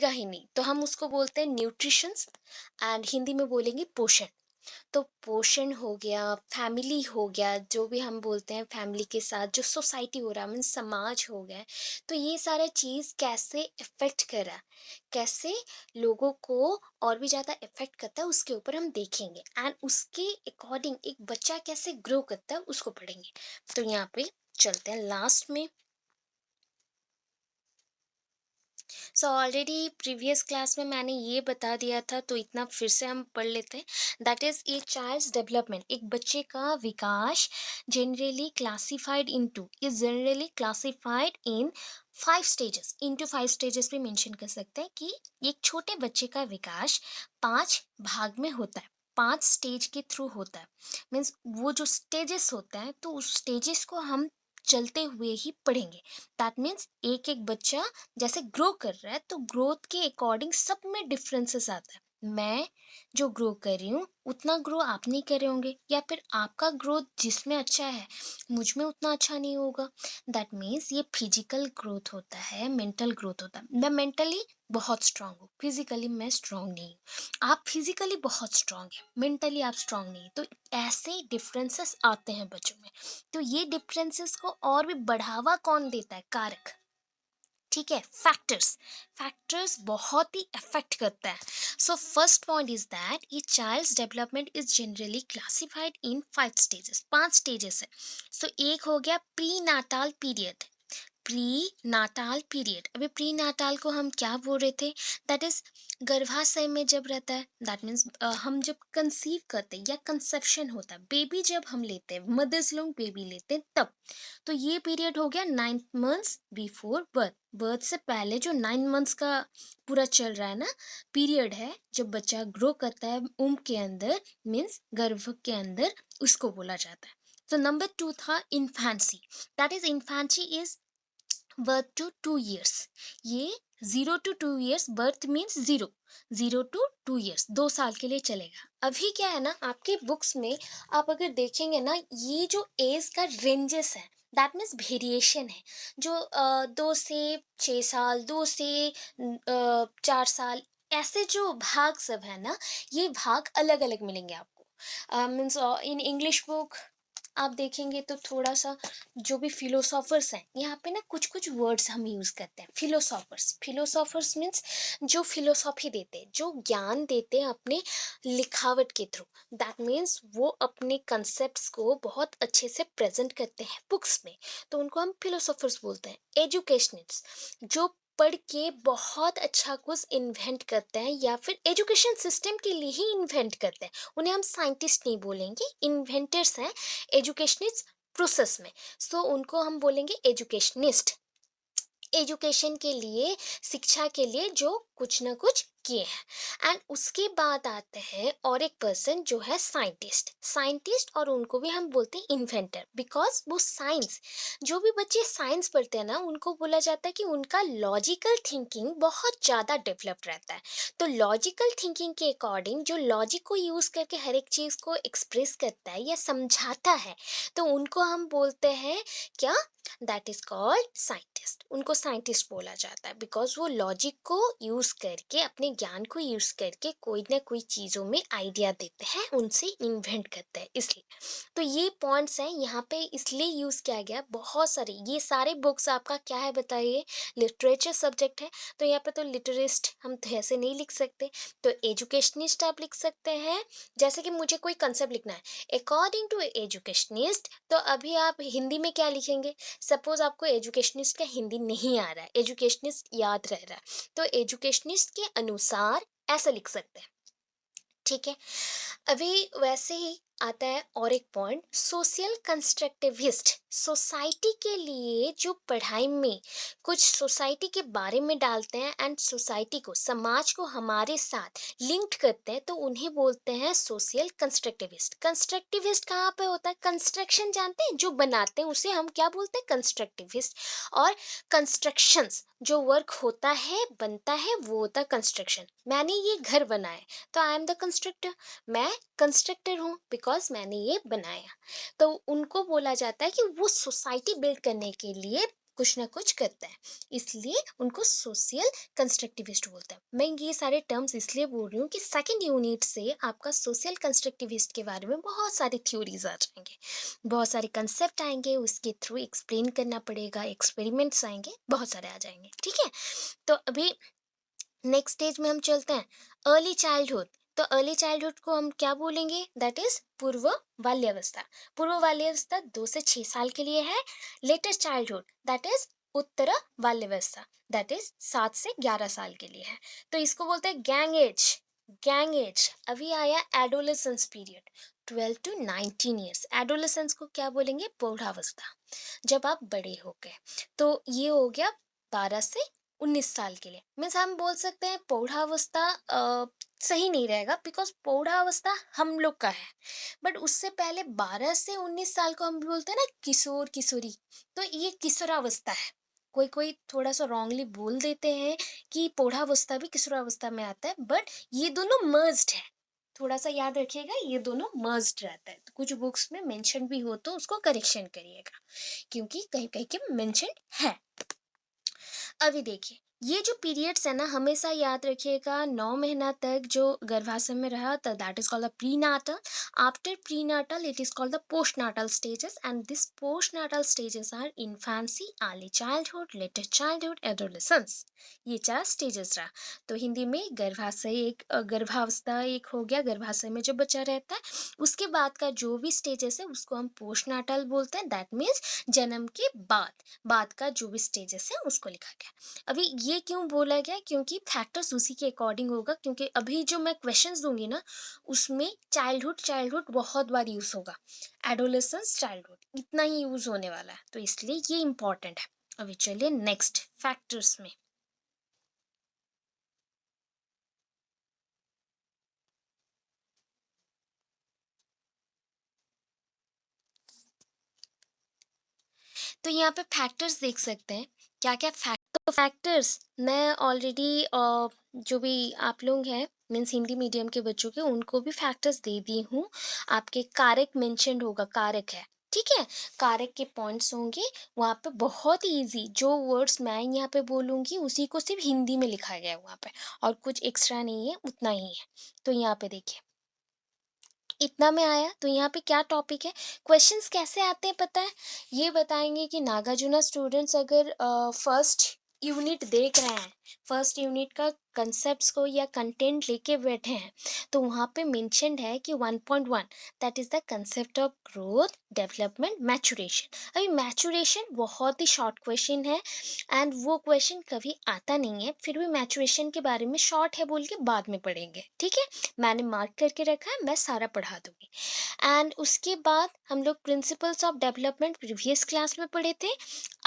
मिलेगा ही नहीं, तो हम उसको बोलते हैं न्यूट्रिशंस, एंड हिंदी में बोलेंगे पोषण। तो पोषण हो गया, फैमिली हो गया, जो भी हम बोलते हैं फैमिली के साथ जो सोसाइटी हो रहा, मीन्स समाज हो गया, तो ये सारा चीज़ कैसे इफ़ेक्ट कर रहा है, कैसे लोगों को और भी ज़्यादा इफ़ेक्ट करता है, उसके ऊपर हम देखेंगे, एंड उसके अकॉर्डिंग एक बच्चा कैसे ग्रो करता है उसको पढ़ेंगे। तो यहाँ पे चलते हैं लास्ट में। सो ऑलरेडी प्रीवियस क्लास में मैंने ये बता दिया था, तो इतना फिर से हम पढ़ लेते हैं। That is a child's development, एक बच्चे का विकास generally classified in 5 stages, into 5 stages भी मेंशन कर सकते हैं कि एक छोटे बच्चे का विकास 5 भाग में होता है, 5 स्टेज के थ्रू होता है। मीन्स वो जो स्टेजेस होता है, तो उस स्टेजेस को हम चलते हुए ही पढ़ेंगे। दैट मीन्स एक एक बच्चा जैसे ग्रो कर रहा है, तो ग्रोथ के अकॉर्डिंग सब में डिफरेंसेस आता है। मैं जो ग्रो कर रही हूँ उतना ग्रो आप नहीं कर रहे होंगे, या फिर आपका ग्रोथ जिसमें अच्छा है मुझ में उतना अच्छा नहीं होगा। दैट मीन्स ये फिजिकल ग्रोथ होता है, मेंटल ग्रोथ होता है। मैं मेंटली बहुत स्ट्रांग हूँ, फिजिकली मैं स्ट्रांग नहीं हूँ। आप फिजिकली बहुत स्ट्रांग है, मेंटली आप स्ट्रांग नहीं, तो ऐसे डिफरेंसेस आते हैं बच्चों में। तो ये डिफरेंसेस को और भी बढ़ावा कौन देता है? कारक। ठीक है, फैक्टर्स। फैक्टर्स बहुत ही अफेक्ट करता है। So first point is that ये child's development is generally classified in 5 stages, 5 stages है। सो एक हो गया prenatal period. Prenatal period, अभी प्री नाटाल को हम क्या बोल रहे थे? दैट इज गर्भाशय में जब रहता है, दैट मीन्स हम जब कंसीव करते हैं या कंसेप्शन होता है, बेबी जब हम लेते हैं, मदर्स लोग बेबी लेते हैं तब। तो ये पीरियड हो गया 9 मंथ्स बिफोर बर्थ। बर्थ से पहले जो 9 मंथ्स का पूरा चल रहा है ना, पीरियड है जब बच्चा ग्रो करता है के अंदर, मीन्स गर्भ के अंदर, उसको बोला जाता है। तो नंबर 2 था infancy. That is infancy is birth to 2 years. ये 0 to 2 years, birth means zero to 2 years, 2 साल के लिए चलेगा। अभी क्या है ना, आपके बुक्स में आप अगर देखेंगे ना, ये जो एज का रेंजेस है, दैट मीन्स वेरिएशन है। जो 2 से 6 साल, 2 से 4 साल, ऐसे जो भाग सब है ना, ये भाग अलग अलग मिलेंगे आपको। मीन्स इन इंग्लिश बुक आप देखेंगे तो थोड़ा सा, जो भी फिलोसोफर्स हैं, यहाँ पे ना कुछ कुछ वर्ड्स हम यूज करते हैं। फिलोसोफर्स, फिलोसोफर्स मीन्स जो फिलोसॉफी देते हैं, जो ज्ञान देते हैं अपने लिखावट के थ्रू। दैट मीन्स वो अपने कंसेप्ट्स को बहुत अच्छे से प्रेजेंट करते हैं बुक्स में, तो उनको हम फिलोसोफर्स बोलते हैं। एजुकेशनिस्ट, जो पढ़ के बहुत अच्छा कुछ इन्वेंट करते हैं, या फिर एजुकेशन सिस्टम के लिए ही इन्वेंट करते हैं, उन्हें हम साइंटिस्ट नहीं बोलेंगे, इन्वेंटर्स हैं एजुकेशनिस्ट प्रोसेस में। सो उनको हम बोलेंगे एजुकेशनिस्ट। एजुकेशन के लिए, शिक्षा के लिए जो कुछ ना कुछ किए हैं। एंड उसके बाद आते हैं और एक पर्सन जो है साइंटिस्ट। साइंटिस्ट, और उनको भी हम बोलते हैं इन्वेंटर, बिकॉज वो साइंस, जो भी बच्चे साइंस पढ़ते हैं ना, उनको बोला जाता है कि उनका लॉजिकल थिंकिंग बहुत ज़्यादा डेवलप रहता है। तो लॉजिकल थिंकिंग के अकॉर्डिंग, जो लॉजिक को यूज़ करके हर एक चीज़ को एक्सप्रेस करता है या समझाता है, तो उनको हम बोलते हैं क्या? That is called scientist. उनको साइंटिस्ट बोला जाता है, बिकॉज वो लॉजिक को यूज करके, अपने ज्ञान को यूज करके कोई ना कोई चीजों में आइडिया देते हैं, उनसे इन्वेंट करते हैं, इसलिए। तो ये पॉइंट्स हैं यहाँ पे, इसलिए यूज किया गया। बहुत सारे, ये सारे बुक्स आपका क्या है बताइए? लिटरेचर सब्जेक्ट है, तो यहाँ पे तो लिटरिस्ट हम तो ऐसे नहीं लिख सकते, तो एजुकेशनिस्ट आप लिख सकते हैं। जैसे कि मुझे कोई कंसेप्ट लिखना है अकॉर्डिंग टू एजुकेशनिस्ट, तो अभी आप हिंदी में क्या लिखेंगे? सपोज आपको एजुकेशनिस्ट का हिंदी नहीं आ रहा है, एजुकेशनिस्ट याद रह रहा है, तो एजुकेशनिस्ट के अनुसार ऐसा लिख सकते हैं। ठीक है। अभी वैसे ही आता है और एक पॉइंट, सोशल कंस्ट्रक्टिविस्ट। सोसाइटी के लिए जो पढ़ाई में कुछ सोसाइटी के बारे में डालते हैं, एंड सोसाइटी को, समाज को हमारे साथ लिंक्ड करते हैं, तो उन्हें बोलते हैं सोशल कंस्ट्रक्टिविस्ट। कंस्ट्रक्टिविस्ट कहाँ पे होता है? कंस्ट्रक्शन जानते हैं, जो बनाते हैं उसे हम क्या बोलते हैं? कंस्ट्रक्टिविस्ट। और कंस्ट्रक्शंस, जो वर्क होता है, बनता है, वो होता है कंस्ट्रक्शन। मैंने ये घर बनाया, तो आई एम द कंस्ट्रक्टर। मैं कंस्ट्रक्टर हूँ बिकॉज मैंने ये बनाया। तो उनको बोला जाता है कि वो सोसाइटी बिल्ड करने के लिए कुछ ना कुछ करता है, इसलिए उनको सोशल कंस्ट्रक्टिविस्ट बोलते हैं। मैं ये सारे टर्म्स इसलिए बोल रही हूँ कि सेकंड यूनिट से आपका सोशल कंस्ट्रक्टिविस्ट के बारे में बहुत सारी थ्योरीज आ जाएंगे, बहुत सारे कंसेप्ट आएंगे, उसके थ्रू एक्सप्लेन करना पड़ेगा, एक्सपेरिमेंट्स आएंगे, बहुत सारे आ जाएंगे, ठीक है। तो अभी नेक्स्ट स्टेज में हम चलते हैं, अर्ली चाइल्डहुड। तो अर्ली चाइल्डहुड को हम क्या बोलेंगे, दैट इज पूर्व बाल्यावस्था। पूर्व बाल्यावस्था 2 से 6 साल के लिए है। लेटर चाइल्डहुड दैट इज उत्तर बाल्यावस्था, दैट इज 7 से 11 साल के लिए है। तो इसको बोलते हैं गैंग एज। गैंग एज अभी आया adolescence period, 12 to 19 years. Adolescence को क्या बोलेंगे, प्रौढ़ावस्था, जब आप बड़े हो गए। तो ये हो गया 12 से 19 साल के लिए। मीन्स हम बोल सकते हैं प्रौढ़ावस्था सही नहीं रहेगा, बिकॉज प्रौढ़ावस्था हम लोग का है, बट उससे पहले 12 से 19 साल को हम बोलते हैं ना किशोर किशोरी। तो ये किशोरावस्था है। कोई कोई थोड़ा सा रॉन्गली बोल देते हैं कि प्रौढ़ावस्था भी किशोरावस्था में आता है, बट ये दोनों मर्ज्ड है। थोड़ा सा याद रखिएगा, ये दोनों मर्ज्ड रहता है। तो कुछ बुक्स में मेंशन भी हो तो उसको करेक्शन करिएगा, क्योंकि कहीं कहीं के मेंशन है। अभी देखिए, ये जो पीरियड्स है ना, हमेशा याद रखिएगा, 9 महीना तक जो गर्भाशय में रहा तो that is called the prenatal. After prenatal it is called the postnatal stages, and this postnatal stages are infancy, early childhood, later childhood, adolescence. ये 4 स्टेजेस रहा। तो हिंदी में गर्भाशय एक, गर्भावस्था एक हो गया, गर्भाशय में जो बच्चा रहता है। उसके बाद का जो भी स्टेजेस है उसको हम पोस्टनाटल बोलते हैं, दैट मीन्स जन्म के बाद का जो भी स्टेजेस है उसको लिखा गया। अभी ये क्यों बोला गया, क्योंकि फैक्टर्स उसी के अकॉर्डिंग होगा, क्योंकि अभी जो मैं क्वेश्चंस दूंगी ना, उसमें चाइल्डहुड चाइल्डहुड बहुत बार यूज होगा, एडोलेसेंस चाइल्डहुड इतना ही यूज होने वाला है, तो इसलिए ये इंपॉर्टेंट है। अभी चलिए नेक्स्ट फैक्टर्स में। तो यहाँ पे फैक्टर्स देख सकते हैं, क्या क्या फैक्टर्स मैं ऑलरेडी जो भी आप लोग हैं, मीन्स हिंदी मीडियम के बच्चों के, उनको भी फैक्टर्स दे दी हूँ। आपके कारक मेंशन्ड होगा, कारक है, ठीक है। कारक के पॉइंट्स होंगे वहाँ पे, बहुत ही इजी। जो वर्ड्स मैं यहाँ पे बोलूँगी उसी को सिर्फ हिंदी में लिखा गया है वहाँ पे, और कुछ एक्स्ट्रा नहीं है, उतना ही है। तो यहाँ पे देखिए, इतना में आया। तो यहाँ पे क्या टॉपिक है, क्वेश्चंस कैसे आते हैं पता है, ये बताएंगे कि नागार्जुना स्टूडेंट्स अगर फर्स्ट यूनिट देख रहे हैं, फर्स्ट यूनिट का कंसेप्ट्स को या कंटेंट लेके बैठे हैं, तो वहाँ पे मेंशन्ड है कि 1.1 that is the concept of growth, development, maturation. अभी मैचुरेशन बहुत ही शॉर्ट क्वेश्चन है, एंड वो क्वेश्चन कभी आता नहीं है, फिर भी मैचुरेशन के बारे में शॉर्ट है बोल के बाद में पढ़ेंगे, ठीक है। मैंने मार्क करके रखा है, मैं सारा पढ़ा दूंगी। एंड उसके बाद हम लोग principles of development previous class में पढ़े थे।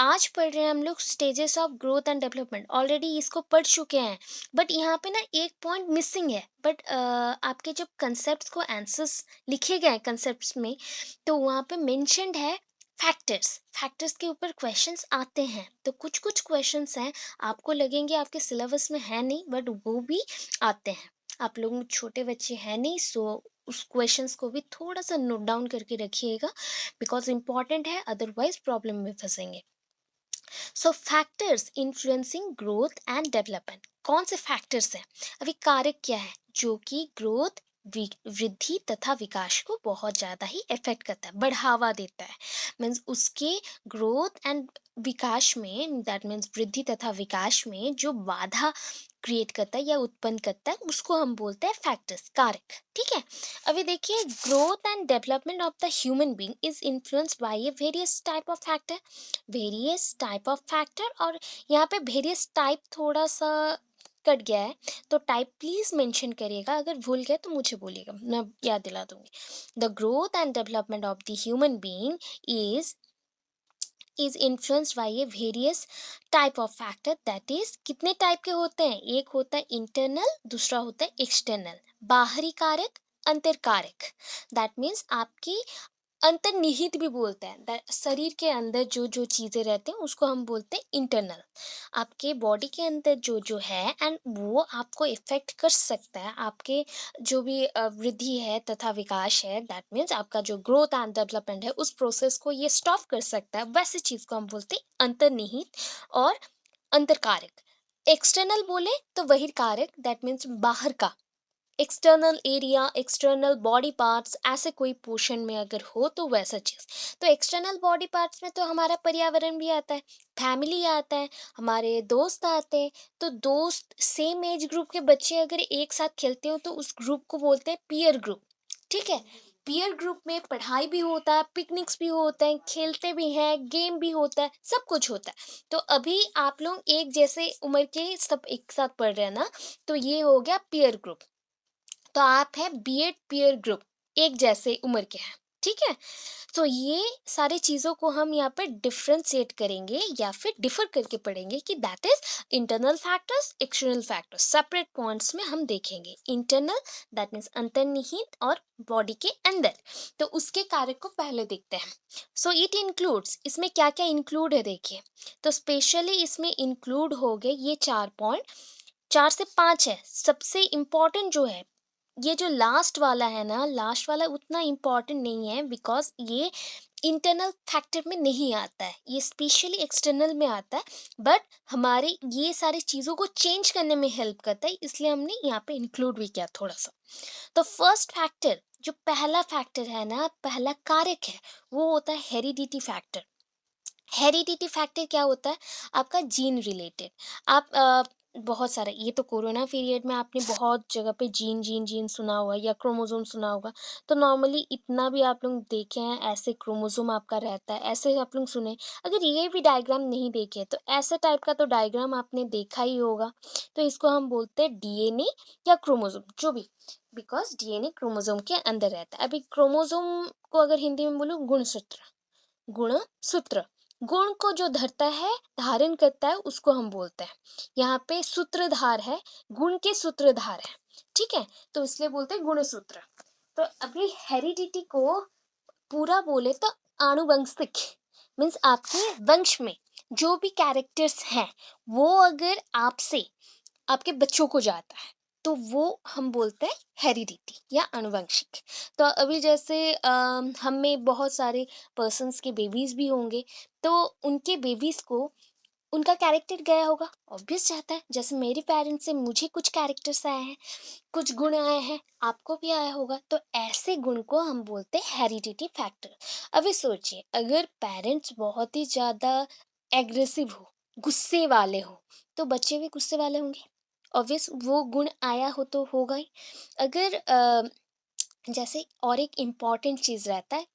आज पढ़ रहे हैं हम लोग stages of growth and development, already इसको पढ़ चुके हैं, बट यहाँ पे ना एक पॉइंट मिसिंग है। बट आपके जब कंसेप्ट को आंसर्स लिखे गए कंसेप्ट में, तो वहाँ पे मेंशन्ड है फैक्टर्स। फैक्टर्स के ऊपर क्वेश्चंस आते हैं, तो कुछ कुछ क्वेश्चंस हैं आपको लगेंगे आपके सिलेबस में है नहीं, बट वो भी आते हैं। आप लोग छोटे बच्चे हैं नहीं, सो उस क्वेश्चंस को भी थोड़ा सा नोट डाउन करके रखिएगा, बिकॉज इंपॉर्टेंट है, अदरवाइज प्रॉब्लम में फंसेंगे। So factors influencing growth and development, कौन से फैक्टर्स हैं। अभी कारक क्या है, जो कि ग्रोथ, वृद्धि तथा विकास को बहुत ज़्यादा ही इफेक्ट करता है, बढ़ावा देता है। मीन्स उसके ग्रोथ एंड विकास में, दैट मीन्स वृद्धि तथा विकास में जो बाधा क्रिएट करता है या उत्पन्न करता है, उसको हम बोलते हैं फैक्टर्स, कारक, ठीक है। अभी देखिए, growth and development of the human being is influenced by A various type of factor, various type of factor. और यहाँ पे वेरियस टाइप थोड़ा सा कट गया है, तो टाइप प्लीज मेंशन करिएगा, अगर भूल गए तो मुझे बोलिएगा, मैं याद दिला दूंगी। The growth and development of the human being is is influenced by A various type of factor, that is कितने टाइप के होते हैं, एक होता है इंटरनल, दूसरा होता है एक्सटर्नल, बाहरी कारक, अंतर कारक। दैट मीन्स आपकी अंतर्निहित भी बोलते हैं, शरीर के अंदर जो जो चीज़ें रहते हैं उसको हम बोलते हैं इंटरनल। आपके बॉडी के अंदर जो जो है एंड वो आपको इफेक्ट कर सकता है, आपके जो भी वृद्धि है तथा विकास है, दैट मीन्स आपका जो ग्रोथ एंड डेवलपमेंट है उस प्रोसेस को ये स्टॉप कर सकता है, वैसे चीज़ को हम बोलते हैं अंतर्निहित और अंतर कारक। एक्सटर्नल बोले तो वही कारक, दैट मीन्स बाहर का, external area, external body parts, ऐसे कोई पोर्शन में अगर हो तो वैसा चीज़। तो एक्सटर्नल बॉडी पार्ट्स में तो हमारा पर्यावरण भी आता है, फैमिली आता है, हमारे दोस्त आते हैं। तो दोस्त, सेम एज ग्रुप के बच्चे अगर एक साथ खेलते हो तो उस ग्रुप को बोलते हैं पीयर ग्रुप। ठीक है? पीयर ग्रुप में पढ़ाई भी होता है, पिकनिक्स भी होते हैं, खेलते भी हैं, गेम भी होता है, सब कुछ होता है। तो अभी आप लोग एक जैसे उम्र के सब एक साथ पढ़ रहे हैं ना, तो ये हो गया पीयर ग्रुप। तो आप हैं बीएड पीयर ग्रुप, एक जैसे उम्र के हैं, ठीक है? तो ये सारी चीज़ों को हम यहाँ पे डिफरेंशिएट करेंगे या फिर डिफर करके पढ़ेंगे कि that is internal factors, external factors, separate points में हम देखेंगे। इंटरनल दैट मीन्स अंतर्निहित और बॉडी के अंदर। तो उसके कार्य को पहले देखते हैं। सो इट इंक्लूड्स, इसमें क्या क्या इंक्लूड है देखिए। तो स्पेशली इसमें इंक्लूड हो गए ये 4 पॉइंट, 4 से 5 है। सबसे इम्पोर्टेंट जो है, ये जो लास्ट वाला है ना, लास्ट वाला उतना इम्पोर्टेंट नहीं है बिकॉज़ ये इंटरनल फैक्टर में नहीं आता है, ये स्पेशली एक्सटर्नल में आता है। बट हमारे ये सारी चीज़ों को चेंज करने में हेल्प करता है, इसलिए हमने यहाँ पे इंक्लूड भी किया थोड़ा-सा। तो फर्स्ट फैक्टर, जो पहला फैक्टर है ना, पहला कारक है, वो होता है हेरिडिटी फैक्टर। हेरिडिटी फैक्टर क्या होता है? आपका जीन रिलेटेड। आप बहुत सारा, ये तो कोरोना पीरियड में आपने बहुत जगह पे जीन जीन जीन सुना होगा या क्रोमोसोम सुना होगा। तो नॉर्मली इतना भी आप लोग देखे हैं, ऐसे क्रोमोसोम आपका रहता है, ऐसे आप लोग सुने। अगर ये भी डायग्राम नहीं देखे तो ऐसे टाइप का तो डायग्राम आपने देखा ही होगा। तो इसको हम बोलते हैं डीएनए या क्रोमोसोम, जो भी, बिकॉज डीएनए क्रोमोसोम के अंदर रहता है। अभी क्रोमोसोम को अगर हिंदी में बोलूँ, गुणसूत्र, गुणसूत्र, गुण को जो धरता है, धारण करता है, उसको हम बोलते हैं। यहाँ पे सूत्रधार है, गुण के सूत्रधार है, ठीक है? तो इसलिए बोलते हैं गुणसूत्र। तो अभी हेरिडिटी को पूरा बोले तो आनुवंशिक, मीन्स आपके वंश में जो भी कैरेक्टर्स हैं, वो अगर आपसे आपके बच्चों को जाता है तो वो हम बोलते हैं हेरिडिटी या आनुवंशिक। तो अभी जैसे हम में बहुत सारे पर्सन्स के बेबीज भी होंगे, तो उनके बेबीज को उनका कैरेक्टर गया होगा, ऑब्वियस जाता है। जैसे मेरे पेरेंट्स से मुझे कुछ कैरेक्टर्स आए हैं, कुछ गुण आए हैं, आपको भी आया होगा, तो ऐसे गुण को हम बोलते हैं हेरिडिटी फैक्टर। अभी सोचिए, अगर पेरेंट्स बहुत ही ज़्यादा एग्रेसिव हो, गुस्से वाले हो, तो बच्चे भी गुस्से वाले होंगे, ऑब्वियस वो गुण आया हो तो होगा ही। अगर जैसे और एक इम्पॉर्टेंट चीज़ रहता है,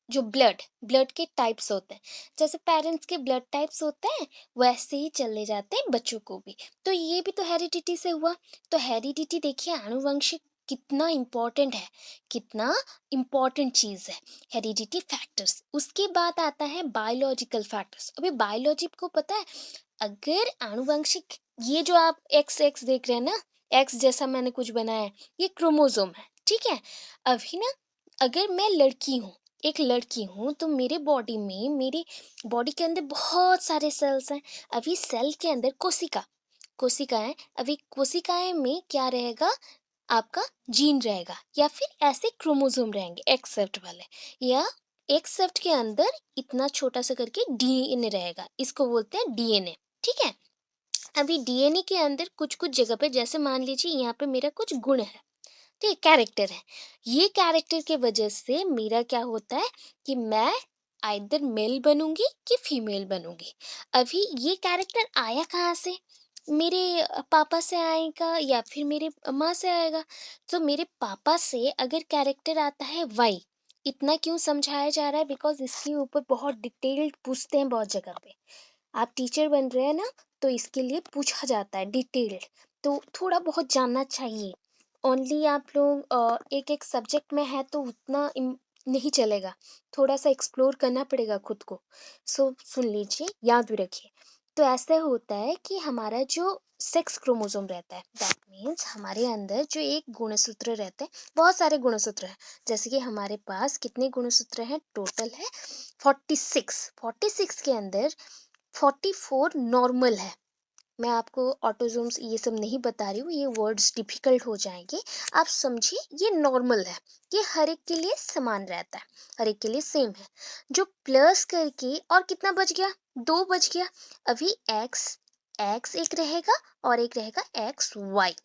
जो ब्लड, ब्लड के टाइप्स होते हैं। जैसे पेरेंट्स के ब्लड टाइप्स होते हैं, वैसे ही चले जाते हैं बच्चों को भी। तो ये भी तो हेरिडिटी से हुआ। तो हेरिडिटी देखिए, आनुवंशिक कितना इम्पोर्टेंट है, कितना इम्पोर्टेंट चीज़ है हेरिडिटी फैक्टर्स। उसके बाद आता है बायोलॉजिकल फैक्टर्स। अभी बायोलॉजी को पता है, अगर आनुवंशिक, ये जो आप एक्स एक्स देख रहे हैं ना, एक्स जैसा मैंने कुछ बनाया है, ये क्रोमोसोम है, ठीक है? अभी ना, अगर मैं लड़की हूँ, एक लड़की हूँ, तो मेरे बॉडी में, मेरी बॉडी के अंदर बहुत सारे सेल्स हैं। अभी सेल के अंदर कोशिका, कोशिकाएं, अभी कोशिकाएं में क्या रहेगा, आपका जीन रहेगा या फिर ऐसे क्रोमोसोम रहेंगे एक्सेप्ट वाले, या एक्सेप्ट के अंदर इतना छोटा सा करके डीएनए रहेगा, इसको बोलते हैं डीएनए, ठीक है? अभी डीएनए के अंदर कुछ कुछ जगह पे, जैसे मान लीजिए यहाँ पे मेरा कुछ गुण है, ठीक, कैरेक्टर है। ये कैरेक्टर के वजह से मेरा क्या होता है कि मैं आइदर मेल बनूंगी कि फीमेल बनूंगी। अभी ये कैरेक्टर आया कहाँ से? मेरे पापा से आएगा या फिर मेरे माँ से आएगा। तो मेरे पापा से अगर कैरेक्टर आता है वाई, इतना क्यों समझाया जा रहा है, बिकॉज इसके ऊपर बहुत डिटेल्ड पूछते हैं बहुत जगह पे। आप टीचर बन रहे हैं ना, तो इसके लिए पूछा जाता है डिटेल्ड। तो थोड़ा बहुत जानना चाहिए। ओनली आप लोग एक एक सब्जेक्ट में है तो उतना नहीं चलेगा, थोड़ा सा एक्सप्लोर करना पड़ेगा खुद को। सो सुन लीजिए, याद भी रखिए। तो ऐसा होता है कि हमारा जो सेक्स क्रोमोसोम रहता है। दैट मीन्स हमारे अंदर जो एक गुणसूत्र रहते हैं, बहुत सारे गुणसूत्र हैं। जैसे कि हमारे पास कितने गुणसूत्र हैं, टोटल है 46। 46 के अंदर 44 नॉर्मल है। मैं आपको ऑटोजोम्स ये सब नहीं बता रही हूँ, ये वर्ड्स डिफिकल्ट हो जाएंगे। आप समझिए ये नॉर्मल है, ये हर एक के लिए समान रहता है, हर एक के लिए सेम है। जो प्लस करके और कितना बच गया, 2 बच गया। अभी एक्स एक्स एक रहेगा और एक रहेगा एक्स वाई।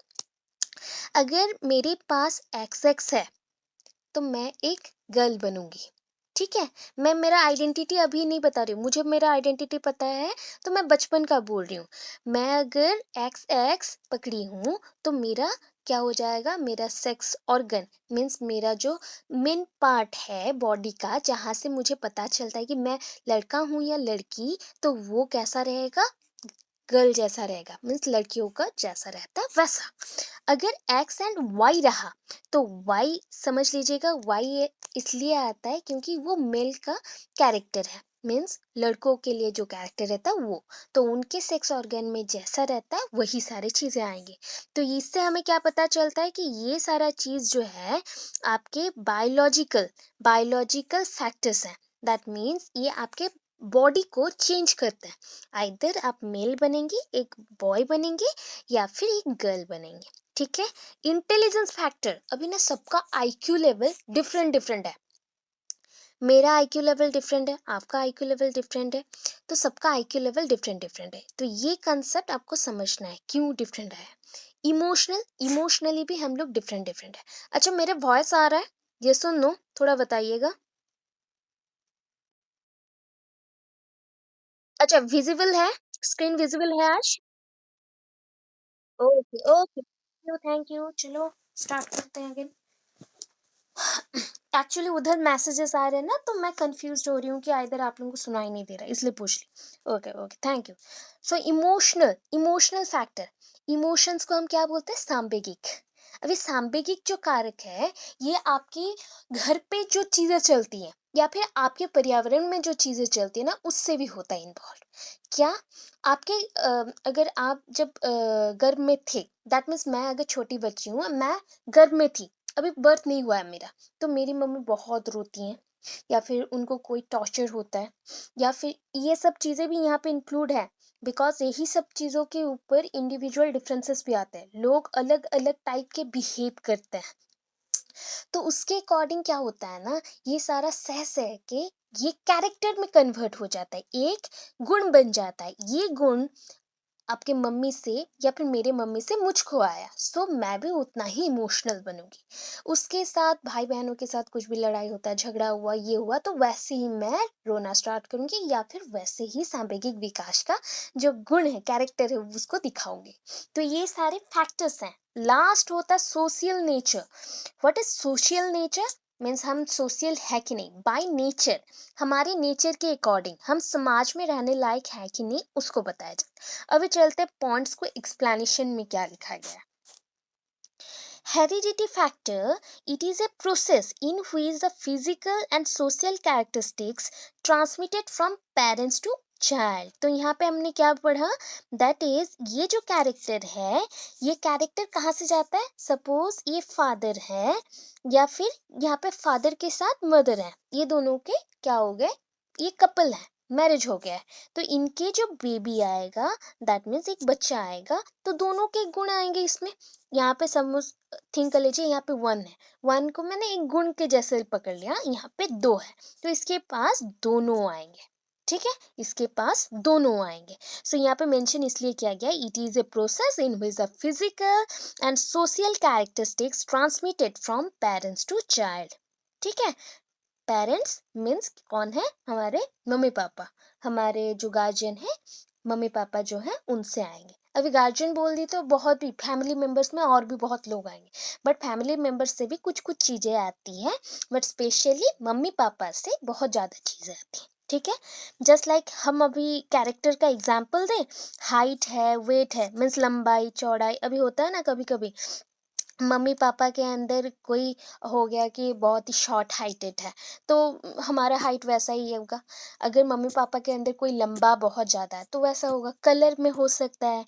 अगर मेरे पास एक्स एक्स है तो मैं एक गर्ल बनूंगी, ठीक है। मैं मेरा आइडेंटिटी अभी नहीं बता रही हूँ, मुझे मेरा आइडेंटिटी पता है, तो मैं बचपन का बोल रही हूँ। मैं अगर एक्स एक्स पकड़ी हूँ तो मेरा क्या हो जाएगा, मेरा सेक्स ऑर्गन मीन्स मेरा जो मेन पार्ट है बॉडी का, जहाँ से मुझे पता चलता है कि मैं लड़का हूँ या लड़की, तो वो कैसा रहेगा, गर्ल जैसा रहेगा, मीन्स लड़कियों का जैसा रहता है वैसा। अगर एक्स एंड वाई रहा तो वाई समझ लीजिएगा, वाई इसलिए आता है क्योंकि वो मेल का कैरेक्टर है, मीन्स लड़कों के लिए जो कैरेक्टर रहता है वो, तो उनके सेक्स ऑर्गन में जैसा रहता है वही सारी चीजें आएंगी। तो इससे हमें क्या पता चलता है कि ये सारा चीज जो है आपके बायोलॉजिकल फैक्टर्स हैं। दैट मीन्स ये आपके बॉडी को चेंज करता है। आइदर आप मेल बनेंगे, एक बॉय बनेंगे, या फिर एक गर्ल बनेंगे, ठीक है। इंटेलिजेंस फैक्टर, अभी ना सबका आईक्यू लेवल डिफरेंट डिफरेंट है। मेरा आईक्यू लेवल डिफरेंट है, आपका आईक्यू लेवल डिफरेंट है, तो सबका आईक्यू लेवल डिफरेंट डिफरेंट है। तो ये कंसेप्ट आपको समझना है क्यों डिफरेंट है। इमोशनली भी हम लोग डिफरेंट डिफरेंट है। अच्छा, मेरे वॉइस आ रहा है, ये सुन लो, थोड़ा बताइएगा। अच्छा, विजिबल है, स्क्रीन विजिबल है आज। ओके ओके, थैंक यू, चलो स्टार्ट करते हैं अगेन। एक्चुअली उधर मैसेजेस आ रहे हैं ना, तो मैं कंफ्यूज हो रही हूँ कि इधर आप लोगों को सुनाई नहीं दे रहा, इसलिए पूछ ली। Okay okay, thank you. So emotional factor, emotions को हम क्या बोलते हैं, सांवेगिक। अभी सांवेगिक जो कारक है, ये आपके घर पे जो चीजें चलती हैं या फिर आपके पर्यावरण में जो चीजें चलती है ना, उससे भी होता है इन्वॉल्व। क्या आपके अगर आप जब गर्भ में थे, दैट मीन्स मैं अगर छोटी बच्ची हूँ, मैं गर्भ में थी, अभी बर्थ नहीं हुआ है मेरा, तो मेरी मम्मी बहुत रोती हैं, या फिर उनको कोई टॉर्चर होता है, या फिर ये सब चीज़ें भी यहाँ पे इंक्लूड है। बिकॉज यही सब चीज़ों के ऊपर इंडिविजुअल डिफरेंसेस भी आते हैं, लोग अलग अलग टाइप के बिहेव करते हैं। तो उसके अकॉर्डिंग क्या होता है ना, ये सारा सह सह के ये कैरेक्टर में कन्वर्ट हो जाता है, एक गुण बन जाता है। ये गुण आपके मम्मी से या फिर मेरे मम्मी से मुझको आया, सो मैं भी उतना ही इमोशनल बनूंगी। उसके साथ भाई बहनों के साथ कुछ भी लड़ाई होता है, झगड़ा हुआ, ये हुआ, तो वैसे ही मैं रोना स्टार्ट करूंगी, या फिर वैसे ही सांवेगिक विकास का जो गुण है, कैरेक्टर है, उसको दिखाऊंगी। तो ये सारे फैक्टर्स हैं। लास्ट होता है social nature. What is social nature, means हम सोशल है कि नहीं बाय नेचर, हमारे नेचर के अकॉर्डिंग हम समाज में रहने लायक है कि नहीं, उसको बताया जाए। अभी चलते पॉइंट्स को एक्सप्लेनेशन में क्या लिखा गया है। Heredity factor, it is a process in which the physical and social characteristics transmitted from parents to child। तो यहाँ पे हमने क्या पढ़ा, दैट इज ये जो कैरेक्टर है, ये कैरेक्टर कहाँ से जाता है, सपोज ये फादर है, या फिर यहाँ पे फादर के साथ मदर है, ये दोनों के क्या हो गए, ये कपल है, मैरिज हो गया है, तो इनके जो बेबी आएगा, दैट मीन्स एक बच्चा आएगा, तो दोनों के गुण आएंगे इसमें। यहाँ पे समझ, थिंक कर लीजिए, यहाँ पे 1 है, 1 को मैंने एक गुण के जैसे पकड़ लिया, यहाँ पे 2 है, तो इसके पास दोनों आएंगे, ठीक है, इसके पास दोनों आएंगे। सो यहाँ पे मेंशन इसलिए किया गया, it is a process in which the physical and social characteristics transmitted from parents to child, ठीक है। पेरेंट्स मीन्स कौन है, हमारे मम्मी पापा, हमारे जो गार्जियन है, मम्मी पापा जो है उनसे आएंगे। अभी गार्जियन बोल दी तो बहुत भी फैमिली मेंबर्स में और भी बहुत लोग आएंगे, बट फैमिली मेंबर्स से भी कुछ कुछ चीजें आती हैं, बट स्पेशली मम्मी पापा से बहुत ज्यादा चीजें आती हैं, ठीक है। जस्ट लाइक हम अभी कैरेक्टर का एग्जाम्पल दें, हाइट है, वेट है, मीन्स लंबाई चौड़ाई, अभी होता है ना कभी कभी मम्मी-पापा के अंदर कोई हो गया कि बहुत ही शॉर्ट हाइटेड है, तो हमारा हाइट वैसा ही होगा। अगर मम्मी-पापा के अंदर कोई लंबा बहुत ज़्यादा है, तो वैसा होगा। कलर में हो सकता है,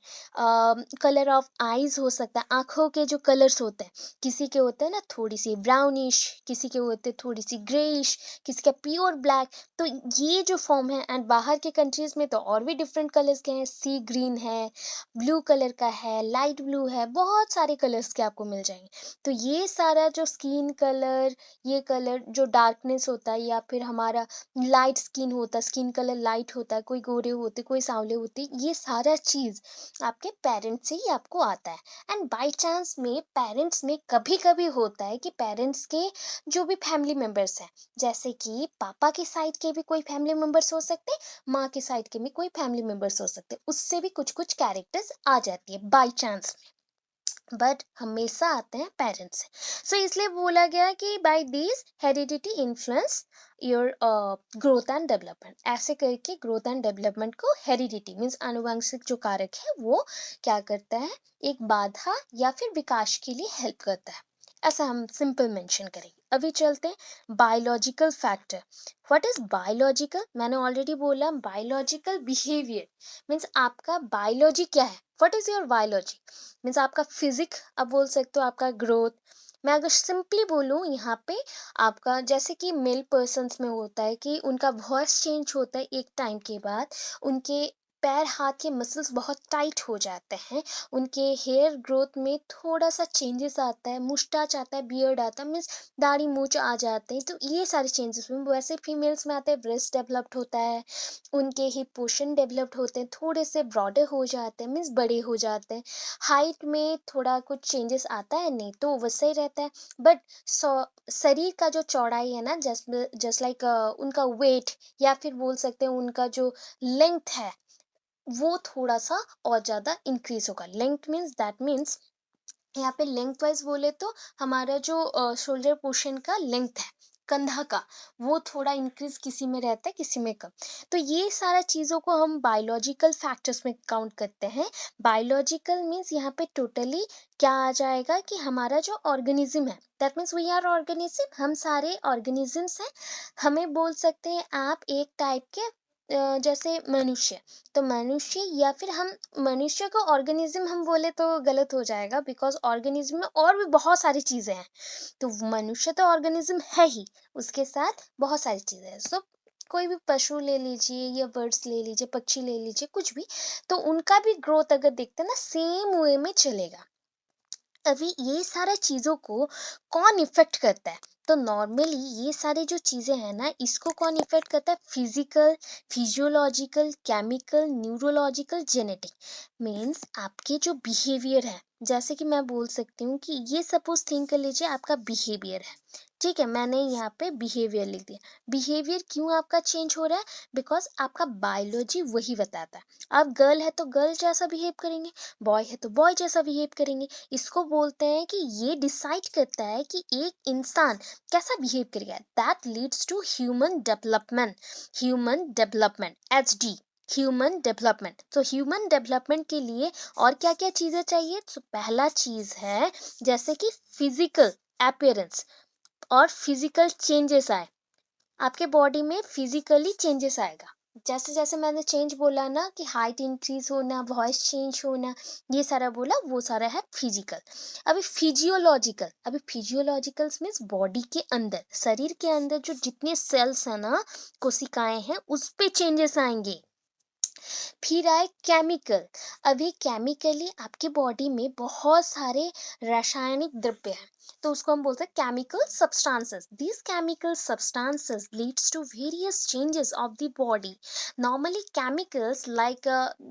कलर ऑफ आइज़ हो सकता है, आँखों के जो कलर्स होते हैं, किसी के होते हैं ना थोड़ी-सी ब्राउनिश, किसी के होते हैं थोड़ी-सी ग्रेइश, किसी का प्योर ब्लैक। तो ये जो फ़ॉर्म है, एंड बाहर के कंट्रीज़ में तो और भी डिफरेंट कलर्स के हैं, सी ग्रीन है, ब्लू कलर का है, लाइट ब्लू है, बहुत सारे कलर्स के आपको मिल जाएँगे। तो ये सारा जो स्किन कलर, ये कलर जो डार्कनेस होता है या फिर हमारा लाइट स्किन होता है, स्किन कलर लाइट होता है, कोई गोरे होते, कोई सांवले होते, ये सारा चीज़ आपके पेरेंट्स से ही आपको आता है। एंड बाय चांस में पेरेंट्स में कभी-कभी होता है कि पेरेंट्स के जो भी फैमिली मेंबर्स हैं, जैसे कि पापा की साइड के भी कोई फैमिली मेंबर्स हो सकते हैं, माँ की साइड के भी कोई फैमिली मेंबर्स हो सकते हैं, उससे भी कुछ-कुछ कैरेक्टर्स आ जाती है बाय चांस में, बट हमेशा आते हैं पेरेंट्स से। सो इसलिए बोला गया कि by this heredity influence your growth and development, ऐसे करके ग्रोथ एंड डेवलपमेंट को हेरिडिटी मीन्स आनुवंशिक जो कारक है वो क्या करता है, एक बाधा या फिर विकास के लिए हेल्प करता है। ऐसा हम सिंपल मेंशन करेंगे। अभी चलते हैं biological factor. What is biological, मैंने ऑलरेडी बोला बायोलॉजिकल बिहेवियर मीन्स आपका बायोलॉजी क्या है, what is your biology means आपका फिजिक, आप बोल सकते हो आपका ग्रोथ। मैं अगर सिंपली बोलूँ यहाँ पे, आपका जैसे कि मेल पर्सन्स में होता है कि उनका वॉइस चेंज होता है एक टाइम के बाद, उनके पैर हाथ के मसल्स बहुत टाइट हो जाते हैं, उनके हेयर ग्रोथ में थोड़ा सा चेंजेस आता है, मुस्टाच आता है, बियर्ड आता है, मीन्स दाढ़ी मूंछ आ जाते हैं, तो ये सारे चेंजेस में वैसे फीमेल्स में आते हैं, ब्रेस्ट डेवलप्ड होता है, उनके हिप पोर्शन डेवलप्ड होते हैं, थोड़े से ब्रॉडर हो जाते हैं, मीन्स बड़े हो जाते हैं। हाइट में थोड़ा कुछ चेंजेस आता है, नहीं तो वैसे ही रहता है। बट शरीर का जो चौड़ाई है ना, जस्ट जस्ट लाइक उनका वेट या फिर बोल सकते हैं उनका जो लेंथ है, वो थोड़ा सा और ज़्यादा इंक्रीज होगा। लेंथ मीन्स दैट मीन्स यहाँ पे लेंथ वाइज बोले तो हमारा जो शोल्डर पोर्शन का लेंथ है, कंधा का, वो थोड़ा इंक्रीज किसी में रहता है, किसी में कम। तो ये सारा चीज़ों को हम बायोलॉजिकल फैक्टर्स में काउंट करते हैं। बायोलॉजिकल मीन्स यहाँ पे टोटली क्या आ जाएगा कि हमारा जो ऑर्गेनिज्म है, that means we are organism, हम सारे ऑर्गेनिजम्स हैं। हमें बोल सकते हैं आप एक टाइप के जैसे मनुष्य, तो मनुष्य या फिर हम मनुष्य को ऑर्गेनिज्म हम बोले तो गलत हो जाएगा, बिकॉज ऑर्गेनिज्म में और भी बहुत सारी चीज़ें हैं। तो मनुष्य तो ऑर्गेनिज्म है ही, उसके साथ बहुत सारी चीज़ें हैं। सो कोई भी पशु ले लीजिए या बर्ड्स ले लीजिए, पक्षी ले लीजिए, कुछ भी, तो उनका भी ग्रोथ अगर देखते हैं ना, सेम वे में चलेगा। अभी ये सारा चीज़ों को कौन इफ़ेक्ट करता है? तो नॉर्मली ये सारी जो चीज़ें हैं ना, इसको कौन इफ़ेक्ट करता है? Physical, physiological, chemical, neurological, genetic. Means आपके जो बिहेवियर है, जैसे कि मैं बोल सकती हूँ कि ये सपोज़ थिंक कर लीजिए आपका बिहेवियर है, ठीक है? मैंने यहाँ पे बिहेवियर लिख दिया। बिहेवियर क्यों आपका चेंज हो रहा है? बिकॉज़ आपका बायोलॉजी वही बताता है। आप गर्ल है तो गर्ल जैसा बिहेव करेंगे, बॉय है तो बॉय जैसा बिहेव करेंगे। इसको बोलते हैं कि ये डिसाइड करता है कि एक इंसान कैसा बिहेव करेगा, that leads to human development, HD, human development. तो ह्यूमन डेवलपमेंट के लिए और क्या क्या चीज़ें चाहिए? तो पहला चीज़ है जैसे कि फिजिकल अपीयरेंस और फिजिकल चेंजेस आए, आपके बॉडी में फिजिकली चेंजेस आएगा। जैसे जैसे मैंने चेंज बोला ना कि हाइट इंक्रीज होना, वॉइस चेंज होना, ये सारा बोला, वो सारा है फिजिकल। अभी फिजियोलॉजिकल मीन्स बॉडी के अंदर, शरीर के अंदर जो जितने सेल्स हैं ना, कोशिकाएं हैं, उस पे चेंजेस आएंगे। फिर आए केमिकल। अभी केमिकली आपके बॉडी में बहुत सारे रासायनिक द्रव्य हैं, तो उसको हम बोलते हैं chemical substances. These chemical substances leads to various changes of the body. Normally chemicals like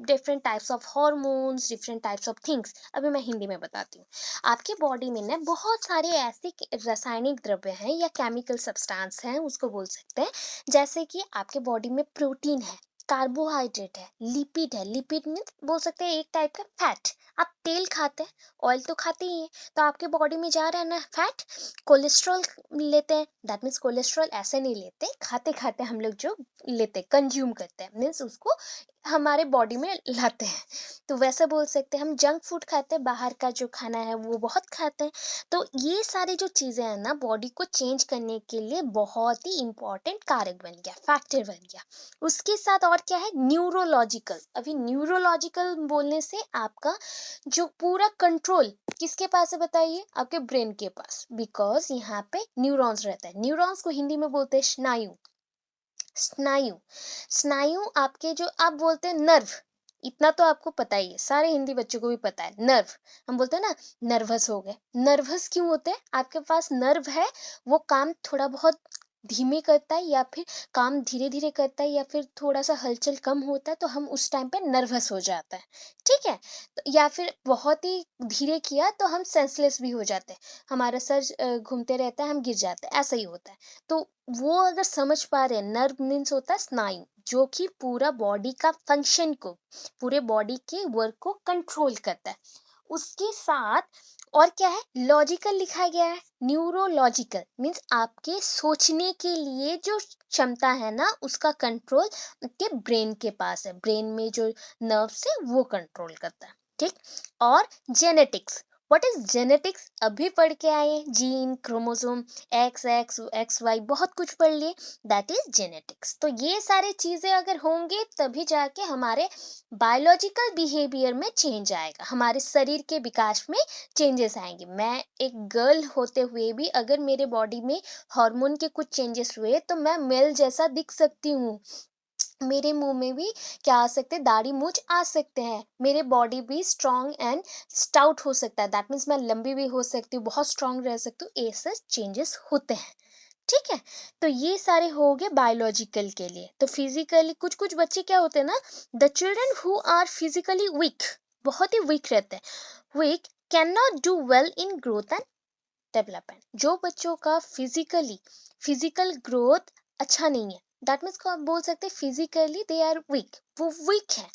different types of hormones, different types of things. अभी मैं हिंदी में बताती हूँ। आपके बॉडी में ना बहुत सारे ऐसे रासायनिक द्रव्य हैं या केमिकल सब्सटेंस हैं, उसको बोल सकते हैं। जैसे कि आपके बॉडी में प्रोटीन है, कार्बोहाइड्रेट है, लिपिड मीन्स बोल सकते हैं एक टाइप का फैट। आप तेल खाते हैं, ऑयल तो खाते ही हैं, तो आपके बॉडी में जा रहा है ना फैट। कोलेस्ट्रॉल लेते हैं, दैट मीन्स कोलेस्ट्रॉल ऐसे नहीं लेते, खाते खाते हम लोग जो लेते हैं, कंज्यूम करते हैं, मीन्स उसको हमारे बॉडी में लाते हैं। तो वैसा बोल सकते हैं हम जंक फूड खाते हैं, बाहर का जो खाना है वो बहुत खाते हैं। तो ये सारी जो चीज़ें हैं ना बॉडी को चेंज करने के लिए बहुत ही इम्पोर्टेंट कारक बन गया, फैक्टर बन गया। उसके साथ और क्या है, न्यूरोलॉजिकल। अभी न्यूरोलॉजिकल बोलने से आपका जो पूरा कंट्रोल किसके पास है बताइए, आपके ब्रेन के पास, बिकॉज यहाँ पे न्यूरॉन्स रहता है। न्यूरॉन्स को हिंदी में बोलते हैं स्नायु। स्नायु, स्नायु आपके जो आप बोलते हैं नर्व, इतना तो आपको पता ही है, सारे हिंदी बच्चों को भी पता है। नर्व, हम बोलते हैं ना नर्वस हो गए, नर्वस क्यों होते हैं, आपके पास नर्व है, वो काम थोड़ा बहुत धीमे करता है या फिर काम धीरे धीरे करता है या फिर थोड़ा सा हलचल कम होता है, तो हम उस टाइम पे नर्वस हो जाता है। ठीक है, तो या फिर बहुत ही धीरे किया तो हम सेंसलेस भी हो जाते हैं, हमारा सर घूमते रहता है, हम गिर जाते हैं, ऐसा ही होता है। तो वो अगर समझ पा रहे हैं, नर्व मीन्स होता है स्नायु, जो कि पूरा बॉडी का फंक्शन को, पूरे बॉडी के वर्क को कंट्रोल करता है। उसके साथ और क्या है, लॉजिकल लिखा गया है। न्यूरोलॉजिकल मीन्स आपके सोचने के लिए जो क्षमता है ना, उसका कंट्रोल आपके ब्रेन के पास है, ब्रेन में जो नर्व्स है वो कंट्रोल करता है। ठीक, और जेनेटिक्स, व्हाट इज जेनेटिक्स अभी पढ़ के आए, gene, chromosome, X X X Y, बहुत कुछ पढ़ लिए, दैट इज जेनेटिक्स। तो ये सारी चीजें अगर होंगे तभी जाके हमारे बायोलॉजिकल बिहेवियर में चेंज आएगा, हमारे शरीर के विकास में चेंजेस आएंगे। मैं एक गर्ल होते हुए भी अगर मेरे बॉडी में हार्मोन के कुछ चेंजेस हुए तो मैं मेल जैसा दिख सकती हूँ, मेरे मुंह में भी क्या आ सकते हैं, दाढ़ी मूंछ आ सकते हैं, मेरे बॉडी भी स्ट्रांग एंड स्टाउट हो सकता है, दैट मीन्स मैं लंबी भी हो सकती हूँ, बहुत स्ट्रांग रह सकती हूँ, ऐसे चेंजेस होते हैं। ठीक है, तो ये सारे हो गए बायोलॉजिकल के लिए। तो फिजिकली कुछ कुछ बच्चे क्या होते हैं ना, the children who are physically weak, बहुत ही वीक रहते हैं, weak can not do well in growth and development. जो बच्चों का फिजिकल ग्रोथ अच्छा नहीं है, दैट मीन्स को आप बोल सकते हैं फिजिकली दे आर वीक, वो वीक है,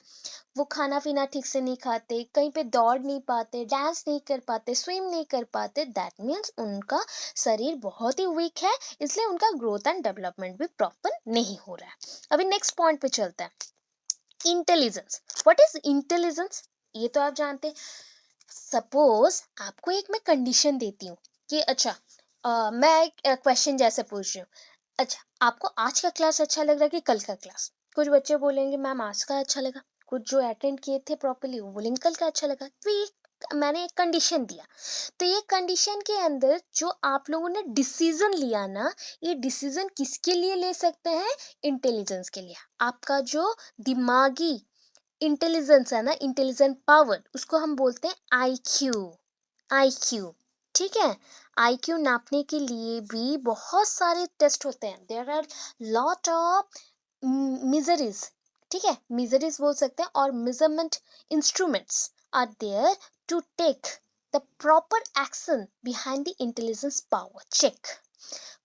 वो खाना पीना ठीक से नहीं खाते, कहीं पे दौड़ नहीं पाते, डांस नहीं कर पाते, स्विम नहीं कर पाते, दैट मीन्स उनका शरीर बहुत ही वीक है, इसलिए उनका ग्रोथ एंड डेवलपमेंट भी प्रॉपर नहीं हो रहा है। अभी नेक्स्ट पॉइंट पे चलते हैं, इंटेलिजेंस। व्हाट इज इंटेलिजेंस, ये तो आप जानते हैं। सपोज आपको एक मैं कंडीशन देती हूँ कि अच्छा, मैं एक क्वेश्चन जैसे पूछ रही हूँ, अच्छा आपको आज का क्लास अच्छा लग रहा है कि कल का क्लास, कुछ बच्चे बोलेंगे मैम आज का अच्छा लगा, कुछ जो अटेंड किए थे प्रॉपरली वो बोलेंगे कल का अच्छा लगा। तो ये मैंने एक कंडीशन दिया, तो ये कंडीशन के अंदर जो आप लोगों ने डिसीजन लिया ना, ये डिसीजन किसके लिए ले सकते हैं, इंटेलिजेंस के लिए। आपका जो दिमागी इंटेलिजेंस है ना, इंटेलिजेंट पावर, उसको हम बोलते हैं आईक्यू। आईक्यू, ठीक है, आईक्यू नापने के लिए भी बहुत सारे टेस्ट होते हैं, there are lot of miseries. ठीक है, मिजरीज बोल सकते हैं, और measurement instruments are there to take the proper action behind the intelligence power check.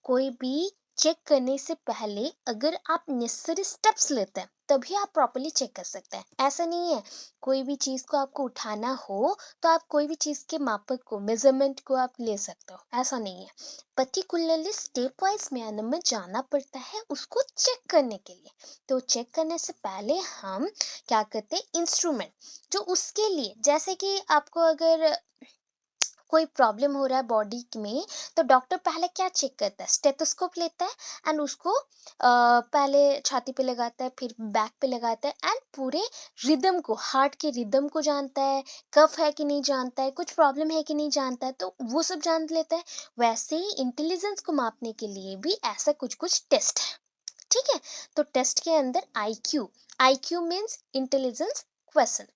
कोई भी चेक करने से पहले अगर आप नेसेसरी स्टेप्स लेते हैं तभी आप प्रॉपरली चेक कर सकते हैं। ऐसा नहीं है कोई भी चीज़ को आपको उठाना हो तो आप कोई भी चीज़ के मापक को, मेजरमेंट को आप ले सकते हो, ऐसा नहीं है। पर्टिकुलरली स्टेप वाइज मैनर में जाना पड़ता है उसको चेक करने के लिए। तो चेक करने से पहले हम क्या करते हैं, इंस्ट्रूमेंट जो उसके लिए, जैसे कि आपको अगर कोई प्रॉब्लम हो रहा है बॉडी में, तो डॉक्टर पहले क्या चेक करता है, स्टेथोस्कोप लेता है एंड उसको पहले छाती पे लगाता है, फिर बैक पे लगाता है, एंड पूरे रिदम को, हार्ट के रिदम को जानता है, कफ है कि नहीं जानता है, कुछ प्रॉब्लम है कि नहीं जानता है, तो वो सब जान लेता है। वैसे ही इंटेलिजेंस को मापने के लिए भी ऐसा कुछ कुछ टेस्ट है। ठीक है, तो टेस्ट के अंदर IQ, IQ means intelligence question,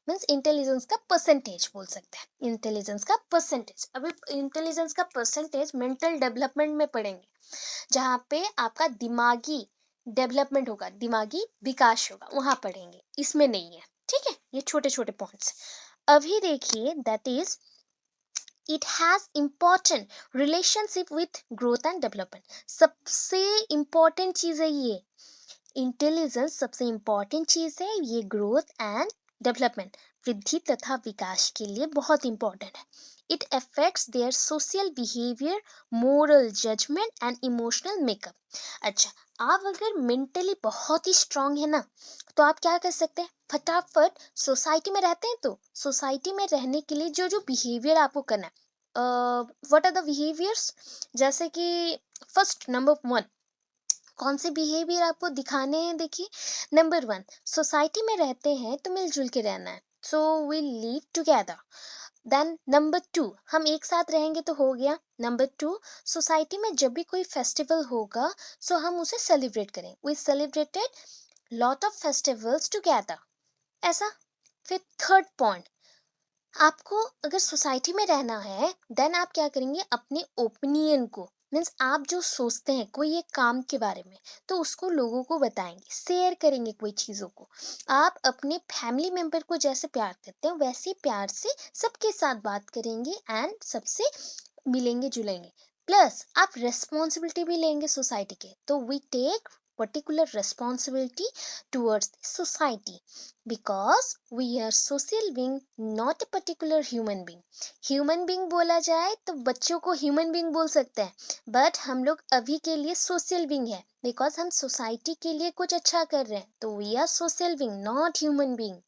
means intelligence का परसेंटेज बोल सकते हैं, इंटेलिजेंस का परसेंटेज। अभी इंटेलिजेंस का परसेंटेज मेंटल डेवलपमेंट में पढ़ेंगे, जहाँ पे आपका दिमागी डेवलपमेंट होगा, दिमागी विकास होगा, वहां पढ़ेंगे, इसमें नहीं है। ठीक है, ये छोटे छोटे पॉइंट्स। अभी देखिए, that is it has important relationship with growth and development. सबसे इम्पॉर्टेंट चीज है ये, इंटेलिजेंस सबसे इम्पॉर्टेंट चीज है, ये ग्रोथ एंड डेवलपमेंट, वृद्धि तथा विकास के लिए बहुत इंपॉर्टेंट है। It affects their social behaviour, moral judgement and emotional makeup. अच्छा, आप अगर मेंटली बहुत ही स्ट्रांग है ना, तो आप क्या कर सकते हैं, फटाफट सोसाइटी में रहते हैं तो सोसाइटी में रहने के लिए जो जो बिहेवियर आपको करना है, व्हाट आर द बिहेवियर्स, जैसे कि फर्स्ट नंबर वन, कौन से बिहेवियर आपको दिखाने हैं, देखिए। नंबर वन, सोसाइटी में रहते हैं तो मिलजुल के रहना है, so we live together. Then number two, हम एक साथ रहेंगे तो हो गया। नंबर टू, सोसाइटी में जब भी कोई फेस्टिवल होगा सो हम उसे सेलिब्रेट करें, we celebrated lot of festivals together, ऐसा। फिर थर्ड पॉइंट, आपको अगर सोसाइटी में रहना है देन आप क्या करेंगे, अपने ओपिनियन को, मीन्स आप जो सोचते हैं कोई एक काम के बारे में, तो उसको लोगों को बताएंगे, शेयर करेंगे कोई चीज़ों को। आप अपने फैमिली मेंबर को जैसे प्यार करते हैं वैसे ही प्यार से सबके साथ बात करेंगे एंड सबसे मिलेंगे जुलेंगे। प्लस आप रेस्पॉन्सिबिलिटी भी लेंगे सोसाइटी के, तो we take particular responsibility towards the society because we are social being, not a particular human being. Human being बोला जाए तो बच्चों को ह्यूमन बीइंग बोल सकते हैं, बट हम लोग अभी के लिए सोशल बीइंग है बिकॉज हम सोसाइटी के लिए कुछ अच्छा कर रहे हैं, तो we are social being not human being.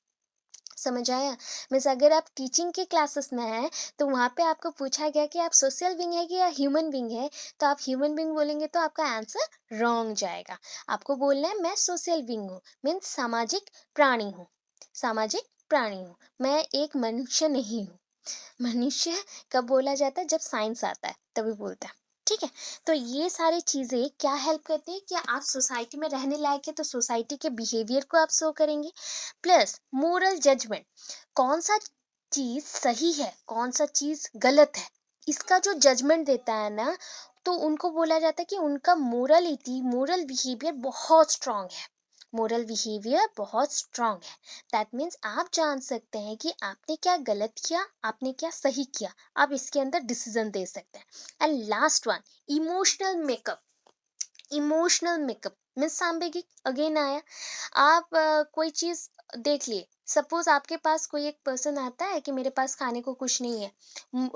समझ आया? मीन्स अगर आप टीचिंग के क्लासेस में हैं तो वहाँ पे आपको पूछा गया कि आप सोशल बीइंग है कि या ह्यूमन बीइंग है, तो आप ह्यूमन बीइंग बोलेंगे तो आपका आंसर रॉन्ग जाएगा। आपको बोलना है मैं सोशल बीइंग हूँ, मीन्स सामाजिक प्राणी हूँ, सामाजिक प्राणी हूँ, मैं एक मनुष्य नहीं हूँ। मनुष्य कब बोला जाता है, जब साइंस आता है तभी बोलता है। ठीक है, तो ये सारी चीजें क्या हेल्प करती है कि आप सोसाइटी में रहने लायक है तो सोसाइटी के बिहेवियर को आप शो करेंगे। प्लस मोरल जजमेंट, कौन सा चीज सही है कौन सा चीज गलत है, इसका जो जजमेंट देता है ना, तो उनको बोला जाता है कि उनका मोरलिटी मोरल बिहेवियर बहुत स्ट्रांग है, मोरल बिहेवियर बहुत स्ट्रांग है। दैट मीन्स आप जान सकते हैं कि आपने क्या गलत किया आपने क्या सही किया, आप इसके अंदर डिसीजन दे सकते हैं। And last one, emotional makeup. Emotional makeup means सांवेगिक अगेन आया। आप कोई चीज देख लिए, सपोज आपके पास कोई एक पर्सन आता है कि मेरे पास खाने को कुछ नहीं है,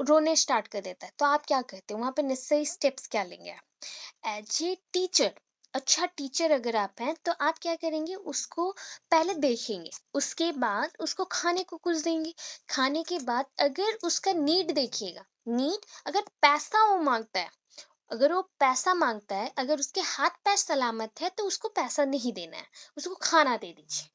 रोने स्टार्ट कर देता है, तो आप क्या करते हो वहां पे, नेसेसरी स्टेप्स क्या लेंगे आप एज ए टीचर। अच्छा टीचर अगर आप हैं तो आप क्या करेंगे, उसको पहले देखेंगे, उसके बाद उसको खाने को कुछ देंगे, खाने के बाद अगर उसका नीड देखिएगा, नीड अगर पैसा वो मांगता है, अगर वो पैसा मांगता है, अगर उसके हाथ पैर सलामत है तो उसको पैसा नहीं देना है, उसको खाना दे दीजिए।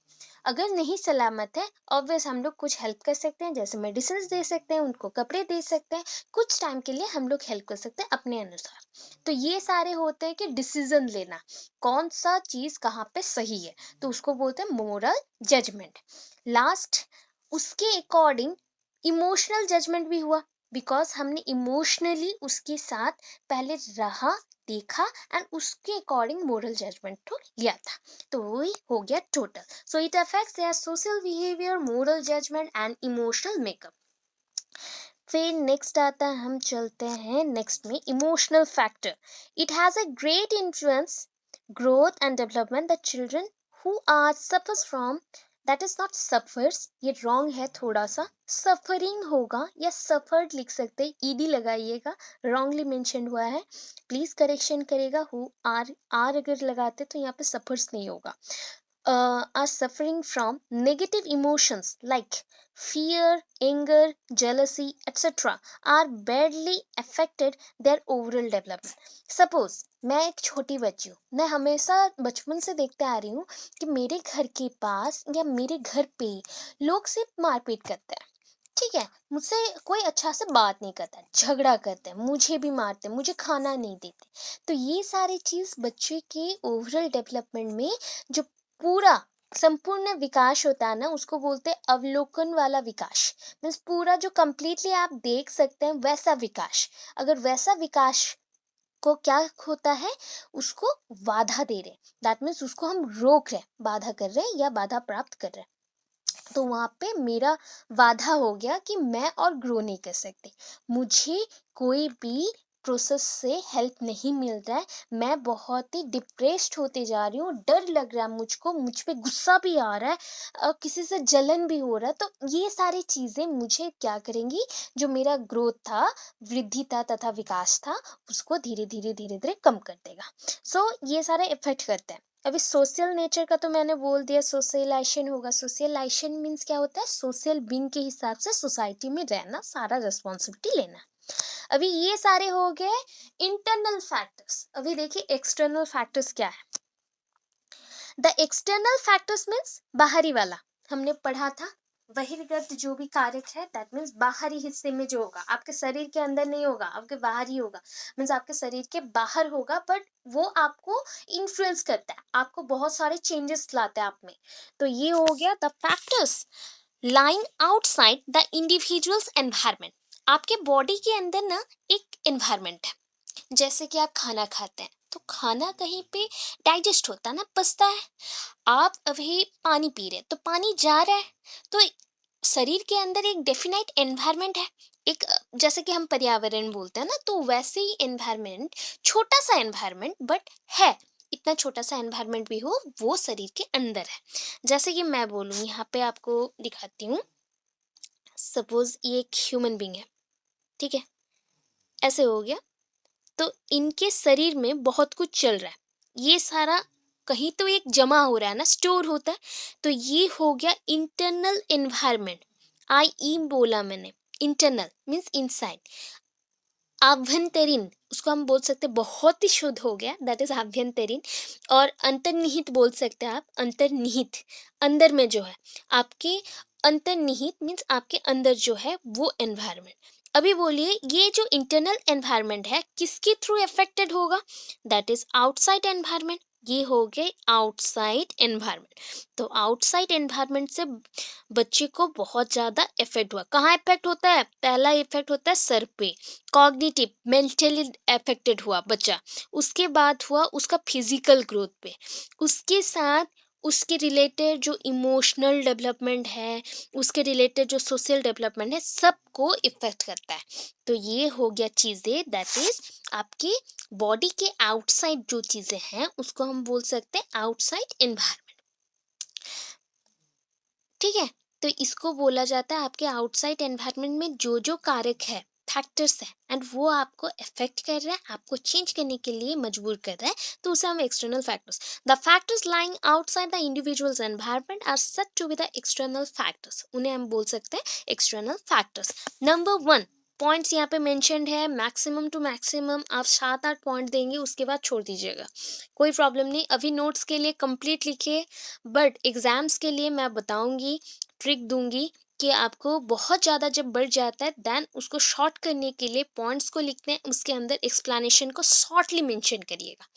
अगर नहीं सलामत है, ऑब्वियस हम लोग कुछ हेल्प कर सकते हैं, जैसे मेडिसिन दे सकते हैं, उनको कपड़े दे सकते हैं, कुछ टाइम के लिए हम लोग हेल्प कर सकते हैं अपने अनुसार। तो ये सारे होते हैं कि डिसीजन लेना, कौन सा चीज कहाँ पे सही है, तो उसको बोलते हैं मोरल जजमेंट। लास्ट, उसके अकॉर्डिंग इमोशनल जजमेंट भी हुआ, बिकॉज हमने इमोशनली उसके साथ पहले रहा, देखा एंड उसके अकॉर्डिंग मोरल जजमेंट तो लिया था, तो वही हो गया total. So it affects their social behaviour, moral judgement and emotional makeup. फिर नेक्स्ट आता है, हम चलते हैं नेक्स्ट में, emotional factor. It has a great influence growth and development the children who are suffers from, that is not suffers, ये wrong है थोड़ा सा, सफरिंग होगा या सफर्ड लिख सकते हैं, ईडी लगाइएगा, रॉन्गली मेंशन हुआ है, प्लीज करेक्शन करेगा। हु आर अगर लगाते तो यहाँ पे सफर्स नहीं होगा। are suffering from negative emotions like fear, anger, jealousy, etc. are badly affected their overall development. Suppose मैं एक छोटी बच्ची हूँ, मैं हमेशा बचपन से देखते आ रही हूँ कि मेरे घर के पास या मेरे घर पे लोग सिर्फ मारपीट करते हैं। ठीक है, मुझसे कोई अच्छा से बात नहीं करता, झगड़ा करते हैं, मुझे भी मारते हैं, मुझे खाना नहीं देते। तो ये सारी चीज बच्चे के ओवरऑल डेवलपमेंट में जो पूरा संपूर्ण विकास होता है ना, उसको बोलते हैं अवलोकन वाला विकास। मीन्स पूरा जो कंप्लीटली आप देख सकते हैं वैसा विकास, अगर वैसा विकास को क्या होता है, उसको बाधा दे रहे, दैट मीन्स उसको हम रोक रहे हैं, बाधा कर रहे हैं या बाधा प्राप्त कर रहे हैं, तो वहाँ पे मेरा बाधा हो गया कि मैं और ग्रो नहीं कर सकती, मुझे कोई भी प्रोसेस से हेल्प नहीं मिल रहा है, मैं बहुत ही डिप्रेस्ड होते जा रही हूँ, डर लग रहा है मुझको, मुझ पे गुस्सा भी आ रहा है और किसी से जलन भी हो रहा है। तो ये सारी चीज़ें मुझे क्या करेंगी, जो मेरा ग्रोथ था, वृद्धि था तथा विकास था, उसको धीरे धीरे धीरे धीरे कम कर देगा। सो ये सारे इफेक्ट करते हैं। अभी सोशल नेचर का तो मैंने बोल दिया, सोशलाइजेशन होगा। सोशलाइजेशन मीन्स क्या होता है, सोशल बीइंग के हिसाब से सोसाइटी में रहना, सारा रिस्पॉन्सिबिलिटी लेना। अभी ये सारे हो गए इंटरनल फैक्टर्स। अभी देखिए एक्सटर्नल फैक्टर्स क्या है। द एक्सटर्नल फैक्टर्स मीन्स बाहरी वाला, हमने पढ़ा था बहिर्गत जो भी कारक है, दैट मीन्स बाहरी हिस्से में जो होगा, आपके शरीर के अंदर नहीं होगा, आपके बाहर ही होगा, मीन्स आपके शरीर के बाहर होगा, बट वो आपको इन्फ्लुएंस करता है, आपको बहुत सारे चेंजेस लाता है आप में। तो ये हो गया the factors lying outside the individuals environment. आपके बॉडी के अंदर ना एक एनवायरमेंट है, जैसे कि आप खाना खाते हैं तो खाना कहीं पे डाइजेस्ट होता है ना, पचता है। आप अभी पानी पी रहे हैं तो पानी जा रहा है, तो शरीर के अंदर एक डेफिनाइट एनवायरनमेंट है। एक जैसे कि हम पर्यावरण बोलते हैं ना, तो वैसे ही एनवायरनमेंट, छोटा सा एनवायरनमेंट बट है, इतना छोटा सा एनवायरनमेंट भी हो वो शरीर के अंदर है। जैसे कि मैं बोलूँ, यहाँ पे आपको दिखाती हूँ। सपोज ये एक ह्यूमन बींग है, ठीक है, ऐसे हो गया। तो इनके शरीर में बहुत कुछ चल रहा है, ये सारा कहीं तो एक जमा हो रहा है ना, स्टोर होता है। तो ये हो गया इंटरनल एनवायरनमेंट। आई ई बोला मैंने, इंटरनल मीन्स इनसाइड, आभ्यंतरीण उसको हम बोल सकते हैं, बहुत ही शुद्ध हो गया, दैट इज आभ्यंतरीण। और अंतर्निहित बोल सकते हैं आप, अंतर्निहित, अंदर में जो है आपके, अंतर्निहित मीन्स आपके अंदर जो है वो एनवायरनमेंट। अभी बोलिए ये जो इंटरनल एनवायरनमेंट है किसके थ्रू अफेक्टेड होगा, दैट इज आउटसाइड एनवायरनमेंट। ये हो गए आउटसाइड एनवायरनमेंट। तो आउटसाइड एनवायरनमेंट से बच्चे को बहुत ज़्यादा इफेक्ट हुआ। कहाँ इफेक्ट होता है, पहला इफेक्ट होता है सर पे, कॉग्निटिव मेंटली अफेक्टेड हुआ बच्चा। उसके बाद हुआ उसका फिजिकल ग्रोथ पे, उसके साथ उसके रिलेटेड जो इमोशनल डेवलपमेंट है, उसके रिलेटेड जो सोशल डेवलपमेंट है, सबको इफेक्ट करता है। तो ये हो गया चीज़ें, दैट इज आपकी बॉडी के आउटसाइड जो चीज़ें हैं उसको हम बोल सकते हैं आउटसाइड एनवायरनमेंट, ठीक है। तो इसको बोला जाता है आपके आउटसाइड एनवायरनमेंट में जो जो कारक है, फैक्टर्स है, एंड वो आपको अफेक्ट कर रहा है, आपको चेंज करने के लिए मजबूर कर रहा है, तो उसे हम external factors. The factors lying outside the individuals environment are said to be the external factors, उन्हें हम बोल सकते हैं एक्सटर्नल फैक्टर्स। नंबर 1 पॉइंट्स यहाँ पे मेंशन्ड है, मैक्सिमम टू मैक्सिमम आप 7-8 पॉइंट देंगे, उसके बाद छोड़ दीजिएगा, कोई प्रॉब्लम नहीं। अभी नोट्स के लिए कंप्लीट लिखिए, बट एग्जाम्स के लिए मैं बताऊंगी, ट्रिक दूंगी कि आपको बहुत ज़्यादा जब बढ़ जाता है देन उसको शॉर्ट करने के लिए पॉइंट्स को लिखते हैं, उसके अंदर एक्सप्लेनेशन को शॉर्टली मेंशन करिएगा।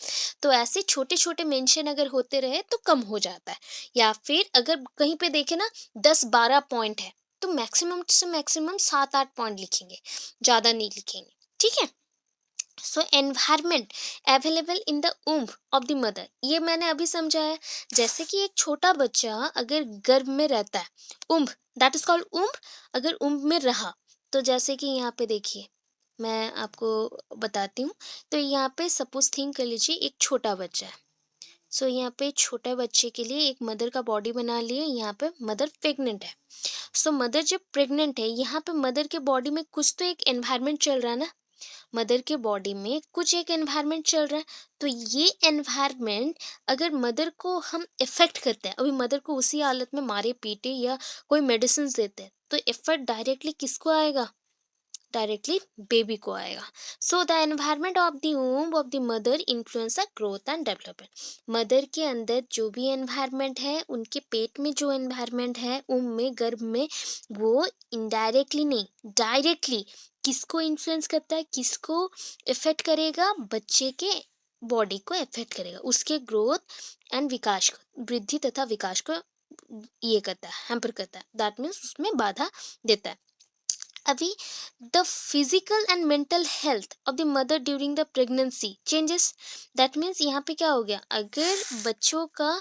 तो ऐसे छोटे छोटे मेंशन अगर होते रहे तो कम हो जाता है। या फिर अगर कहीं पे देखे ना 10-12 पॉइंट है, तो मैक्सिमम से मैक्सिमम 7-8 पॉइंट लिखेंगे, ज़्यादा नहीं लिखेंगे, ठीक है। So environment available in the womb of the mother, ये मैंने अभी समझाया। जैसे कि एक छोटा बच्चा अगर गर्भ में रहता है, ऊम्ब, दैट इज कॉल्ड ऊम्ब, अगर ऊम्ब में रहा, तो जैसे कि यहाँ पे देखिए मैं आपको बताती हूँ। तो यहाँ पे सपोज थिंक कर लीजिए एक छोटा बच्चा है। सो यहाँ पे छोटे बच्चे के लिए एक मदर का बॉडी बना लिए, यहाँ पे मदर प्रेग्नेंट है। सो मदर जब प्रेग्नेंट है, यहाँ पे मदर के बॉडी में कुछ तो एक एनवायरनमेंट चल रहा है ना, मदर के बॉडी में कुछ एक एनवायरनमेंट चल रहा है। तो ये एनवायरनमेंट अगर मदर को हम इफेक्ट करते हैं, अभी मदर को उसी हालत में मारे पीटे या कोई मेडिसिन देते हैं, तो इफेक्ट डायरेक्टली किसको आएगा, डायरेक्टली बेबी को आएगा। So the environment of the womb of the mother influence the growth and development. Mother के अंदर जो भी एनवायरनमेंट है, उनके पेट में जो एनवायरनमेंट है, में गर्भ में, वो इनडायरेक्टली नहीं डायरेक्टली किसको इन्फ्लुएंस करता है, किसको इफेक्ट करेगा, बच्चे के बॉडी को इफेक्ट करेगा, उसके ग्रोथ एंड विकास को, वृद्धि तथा विकास को ये करता है, हैम्पर करता है, दैट मीन्स उसमें बाधा देता है। अभी the physical and mental health of the mother during the pregnancy changes, that means यहाँ पे क्या हो गया, अगर बच्चों का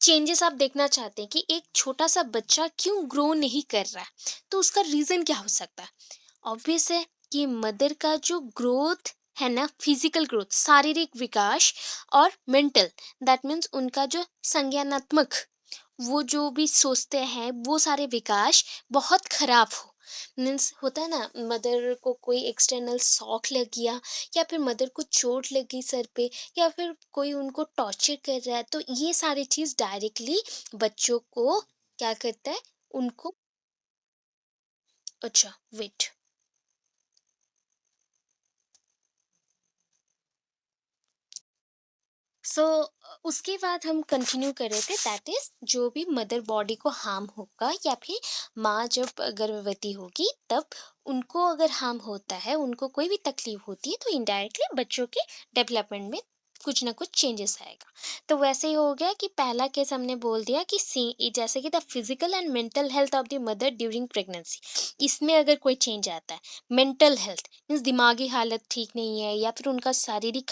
चेंजेस आप देखना चाहते हैं कि एक छोटा सा बच्चा क्यों ग्रो नहीं कर रहा है, तो उसका रीजन क्या हो सकता है। ऑब्वियस है कि मदर का जो ग्रोथ है ना, फिजिकल ग्रोथ, शारीरिक विकास, और मेंटल, दैट मीन्स उनका जो संज्ञानात्मक, वो जो भी सोचते हैं वो सारे विकास बहुत खराब हो, मीन्स होता है ना, मदर को कोई एक्सटर्नल शॉक लग गया, या फिर मदर को चोट लग गई सर पे, या फिर कोई उनको टॉर्चर कर रहा है, तो ये सारी चीज़ डायरेक्टली बच्चों को क्या करता है, उनको। अच्छा, वेट। सो उसके बाद हम कंटिन्यू कर रहे थे, दैट इज जो भी मदर बॉडी को हार्म होगा, या फिर माँ जब गर्भवती होगी तब उनको अगर हार्म होता है, उनको कोई भी तकलीफ होती है, तो इनडायरेक्टली बच्चों के डेवलपमेंट में कुछ ना कुछ चेंजेस आएगा। तो वैसे ही हो गया कि पहला केस हमने बोल दिया कि सी जैसे कि the physical and mental health of the mother during pregnancy, इसमें अगर कोई चेंज आता है, मेंटल हेल्थ मीन्स दिमागी हालत ठीक नहीं है, या फिर उनका शारीरिक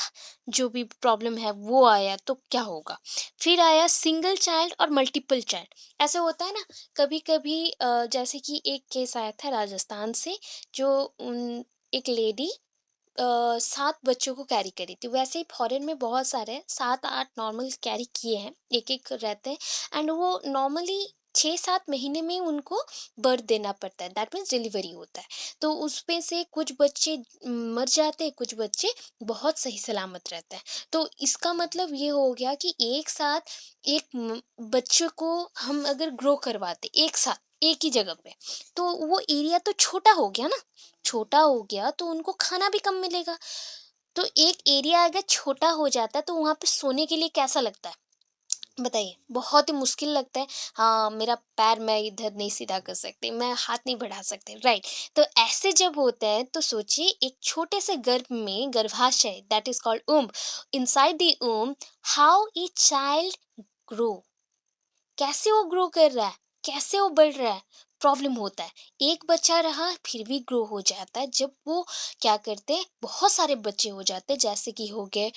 जो भी प्रॉब्लम है वो आया, तो क्या होगा। फिर आया सिंगल चाइल्ड और मल्टीपल चाइल्ड। ऐसे होता है ना, कभी कभी जैसे कि एक केस आया था राजस्थान से, जो उन एक लेडी 7 बच्चों को कैरी करी थी। वैसे ही फॉरेन में बहुत सारे हैं, 7-8 नॉर्मल कैरी किए हैं, एक-एक रहते हैं, एंड वो नॉर्मली 6-7 महीने में उनको बर्थ देना पड़ता है, दैट मीन्स डिलीवरी होता है। तो उसमें से कुछ बच्चे मर जाते हैं, कुछ बच्चे बहुत सही सलामत रहते हैं। तो इसका मतलब ये हो गया कि एक साथ एक बच्चे को हम अगर ग्रो करवाते एक साथ, एक ही जगह पे, तो वो एरिया तो छोटा हो गया ना, छोटा हो गया तो उनको खाना भी कम मिलेगा। तो एक एरिया अगर छोटा हो जाता है तो वहाँ पे सोने के लिए कैसा लगता है? बताइए, बहुत ही मुश्किल लगता है। हाँ, मेरा पैर मैं इधर नहीं सीधा कर सकती, मैं हाथ नहीं बढ़ा सकती, राइट? तो ऐसे जब होता है तो सोचिए, एक छोटे से गर्भ में गर्भाशय, that is called womb, inside the womb, how a child grow, कैसे वो ग्रो कर रहा है, कैसे वो बढ़ रहा है, प्रॉब्लम होता है। एक बच्चा रहा फिर भी ग्रो हो जाता है, जब वो क्या करते हैं, बहुत सारे बच्चे हो जाते हैं, जैसे कि हो गए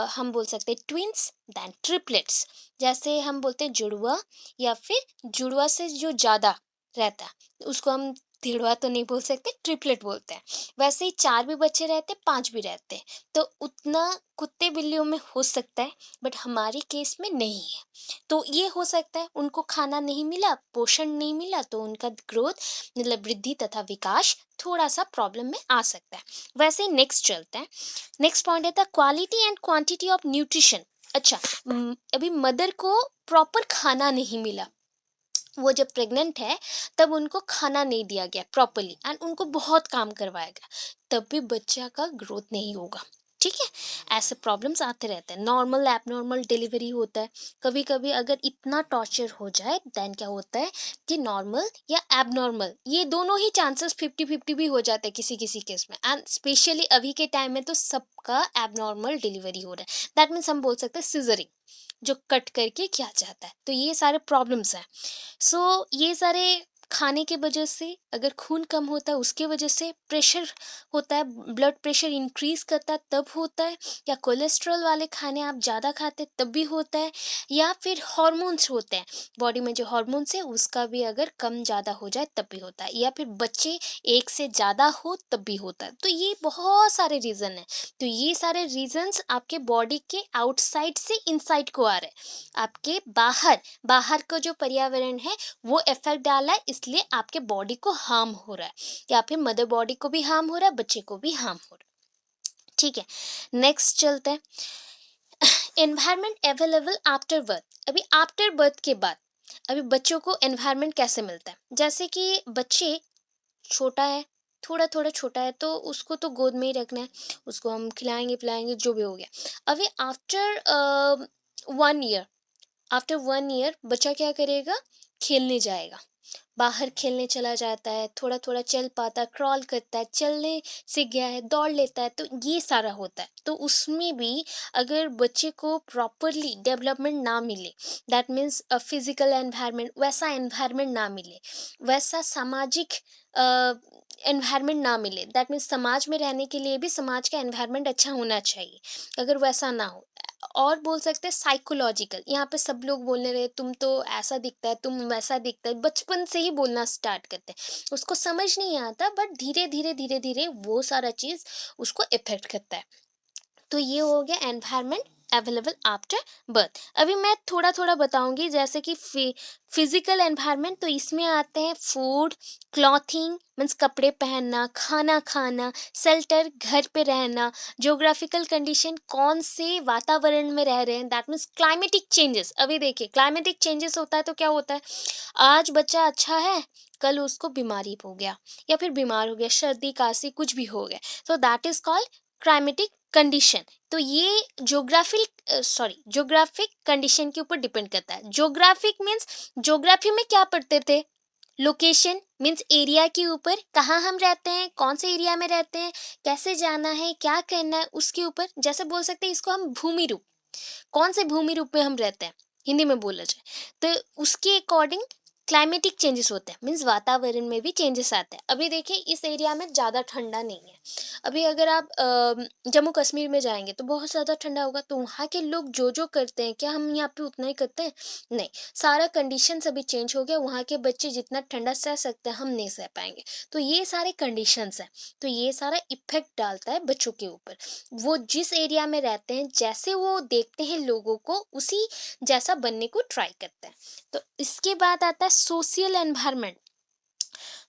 हम बोल सकते हैं ट्विन्स, देन ट्रिपलेट्स, जैसे हम बोलते हैं जुड़वा, या फिर जुड़वा से जो ज़्यादा रहता है उसको हम तिड़वा तो नहीं बोल सकते, ट्रिपलेट बोलते हैं। वैसे ही 4 भी बच्चे रहते हैं, 5 भी रहते हैं, तो उतना कुत्ते बिल्लियों में हो सकता है, बट हमारे केस में नहीं है। तो ये हो सकता है उनको खाना नहीं मिला, पोषण नहीं मिला, तो उनका ग्रोथ मतलब वृद्धि तथा विकास थोड़ा-सा प्रॉब्लम में आ सकता है। वैसे ही नेक्स्ट चलते हैं। नेक्स्ट पॉइंट है the quality and quantity of nutrition. अच्छा, अभी मदर को प्रॉपर खाना नहीं मिला। वो जब प्रेग्नेंट है तब उनको खाना नहीं दिया गया प्रॉपर्ली, एंड उनको बहुत काम करवाया गया, तब भी बच्चा का ग्रोथ नहीं होगा। ठीक है, ऐसे प्रॉब्लम्स आते रहते हैं, नॉर्मल एबनॉर्मल डिलीवरी होता है। कभी कभी अगर इतना टॉर्चर हो जाए देन क्या होता है कि नॉर्मल या एबनॉर्मल, ये दोनों ही चांसेस 50-50 भी हो जाते हैं किसी किसी केस में, एंड स्पेशली अभी के टाइम में तो सबका एबनॉर्मल डिलीवरी हो रहा है, दैट मीन्स हम बोल सकते हैं सिजरिंग, जो कट करके किया जाता है। तो ये सारे प्रॉब्लम्स हैं। सो ये सारे खाने के वजह से, अगर खून कम होता है उसके वजह से, प्रेशर होता है, ब्लड प्रेशर इंक्रीज करता है तब होता है, या कोलेस्ट्रॉल वाले खाने आप ज़्यादा खाते हैं तब भी होता है, या फिर हॉर्मोन्स होते हैं, बॉडी में जो हॉर्मोन्स है उसका भी अगर कम ज़्यादा हो जाए तब भी होता है, या फिर बच्चे एक से ज़्यादा हो तब भी होता है। तो ये बहुत सारे रीज़न है। तो ये सारे रीजंस आपके बॉडी के आउटसाइड से इनसाइड को आ रहे हैं, आपके बाहर, बाहर का जो पर्यावरण है वो इफेक्ट डाला है, इसलिए आपके बॉडी को हार्म हो रहा है, या फिर मदर बॉडी को भी हार्म हो रहा है, बच्चे को भी हार्म हो रहा है। ठीक है, नेक्स्ट चलते हैं। Environment available after birth. अभी आफ्टर बर्थ के बाद अभी बच्चों को एनवायरनमेंट कैसे मिलता है, जैसे कि बच्चे छोटा है, थोड़ा थोड़ा छोटा है, तो उसको तो गोद में ही रखना है, उसको हम खिलाएंगे पिलाएंगे जो भी हो गया। अभी आफ्टर 1 ईयर, आफ्टर 1 ईयर बच्चा क्या करेगा, खेलने जाएगा, बाहर खेलने चला जाता है, थोड़ा थोड़ा चल पाता है, क्रॉल करता है, चलने सीख गया है, दौड़ लेता है, तो ये सारा होता है। तो उसमें भी अगर बच्चे को प्रॉपरली डेवलपमेंट ना मिले, दैट मीन्स फिजिकल एनवायरनमेंट, वैसा एनवायरनमेंट ना मिले, वैसा सामाजिक एनवायरनमेंट ना मिले, दैट मीन्स समाज में रहने के लिए भी समाज का एनवायरनमेंट अच्छा होना चाहिए, अगर वैसा ना हो, और बोल सकते हैं साइकोलॉजिकल, यहाँ पे सब लोग बोलने रहे तुम तो ऐसा दिखता है, तुम वैसा दिखता है, बचपन से ही बोलना स्टार्ट करते हैं, उसको समझ नहीं आता, बट धीरे धीरे धीरे धीरे वो सारा चीज़ उसको इफेक्ट करता है। तो ये हो गया एनवायरनमेंट अवेलेबल आफ्टर बर्थ। अभी मैं थोड़ा थोड़ा बताऊंगी, जैसे कि फिजिकल एनवायरनमेंट, तो इसमें आते हैं फूड, क्लॉथिंग मीन्स कपड़े पहनना, खाना खाना, शेल्टर घर पे रहना, ज्योग्राफिकल कंडीशन कौन से वातावरण में रह रहे हैं, दैट मीन्स क्लाइमेटिक चेंजेस। अभी देखिए क्लाइमेटिक चेंजेस होता है तो क्या होता है, आज बच्चा अच्छा है, कल उसको बीमारी हो गया, या फिर बीमार हो गया, सर्दी खांसी कुछ भी हो गया, तो that is called climatic condition. तो ये ज्योग्राफिक कंडीशन के ऊपर डिपेंड करता है। ज्योग्राफिक मीन्स ज्योग्राफी में क्या पढ़ते थे, लोकेशन मीन्स एरिया के ऊपर, कहाँ हम रहते हैं, कौन से एरिया में रहते हैं, कैसे जाना है, क्या करना है, उसके ऊपर। जैसे बोल सकते हैं इसको हम भूमि रूप, कौन से भूमि रूप में हम रहते हैं हिंदी में बोला जाए, तो उसके अकॉर्डिंग क्लाइमेटिक चेंजेस होते हैं, मीन्स वातावरण में भी चेंजेस आते हैं। अभी देखिए इस एरिया में ज़्यादा ठंडा नहीं है, अभी अगर आप जम्मू कश्मीर में जाएंगे तो बहुत ज़्यादा ठंडा होगा, तो वहाँ के लोग जो जो करते हैं क्या हम यहाँ पे उतना ही करते हैं, नहीं, सारा कंडीशन अभी चेंज हो गया, वहाँ के बच्चे जितना ठंडा सह सकते हैं हम नहीं सह पाएंगे। तो ये सारे कंडीशंस हैं, तो ये सारा इफेक्ट डालता है बच्चों के ऊपर। वो जिस एरिया में रहते हैं, जैसे वो देखते हैं लोगों को, उसी जैसा बनने को ट्राई करते हैं। तो इसके बाद आता है social environment.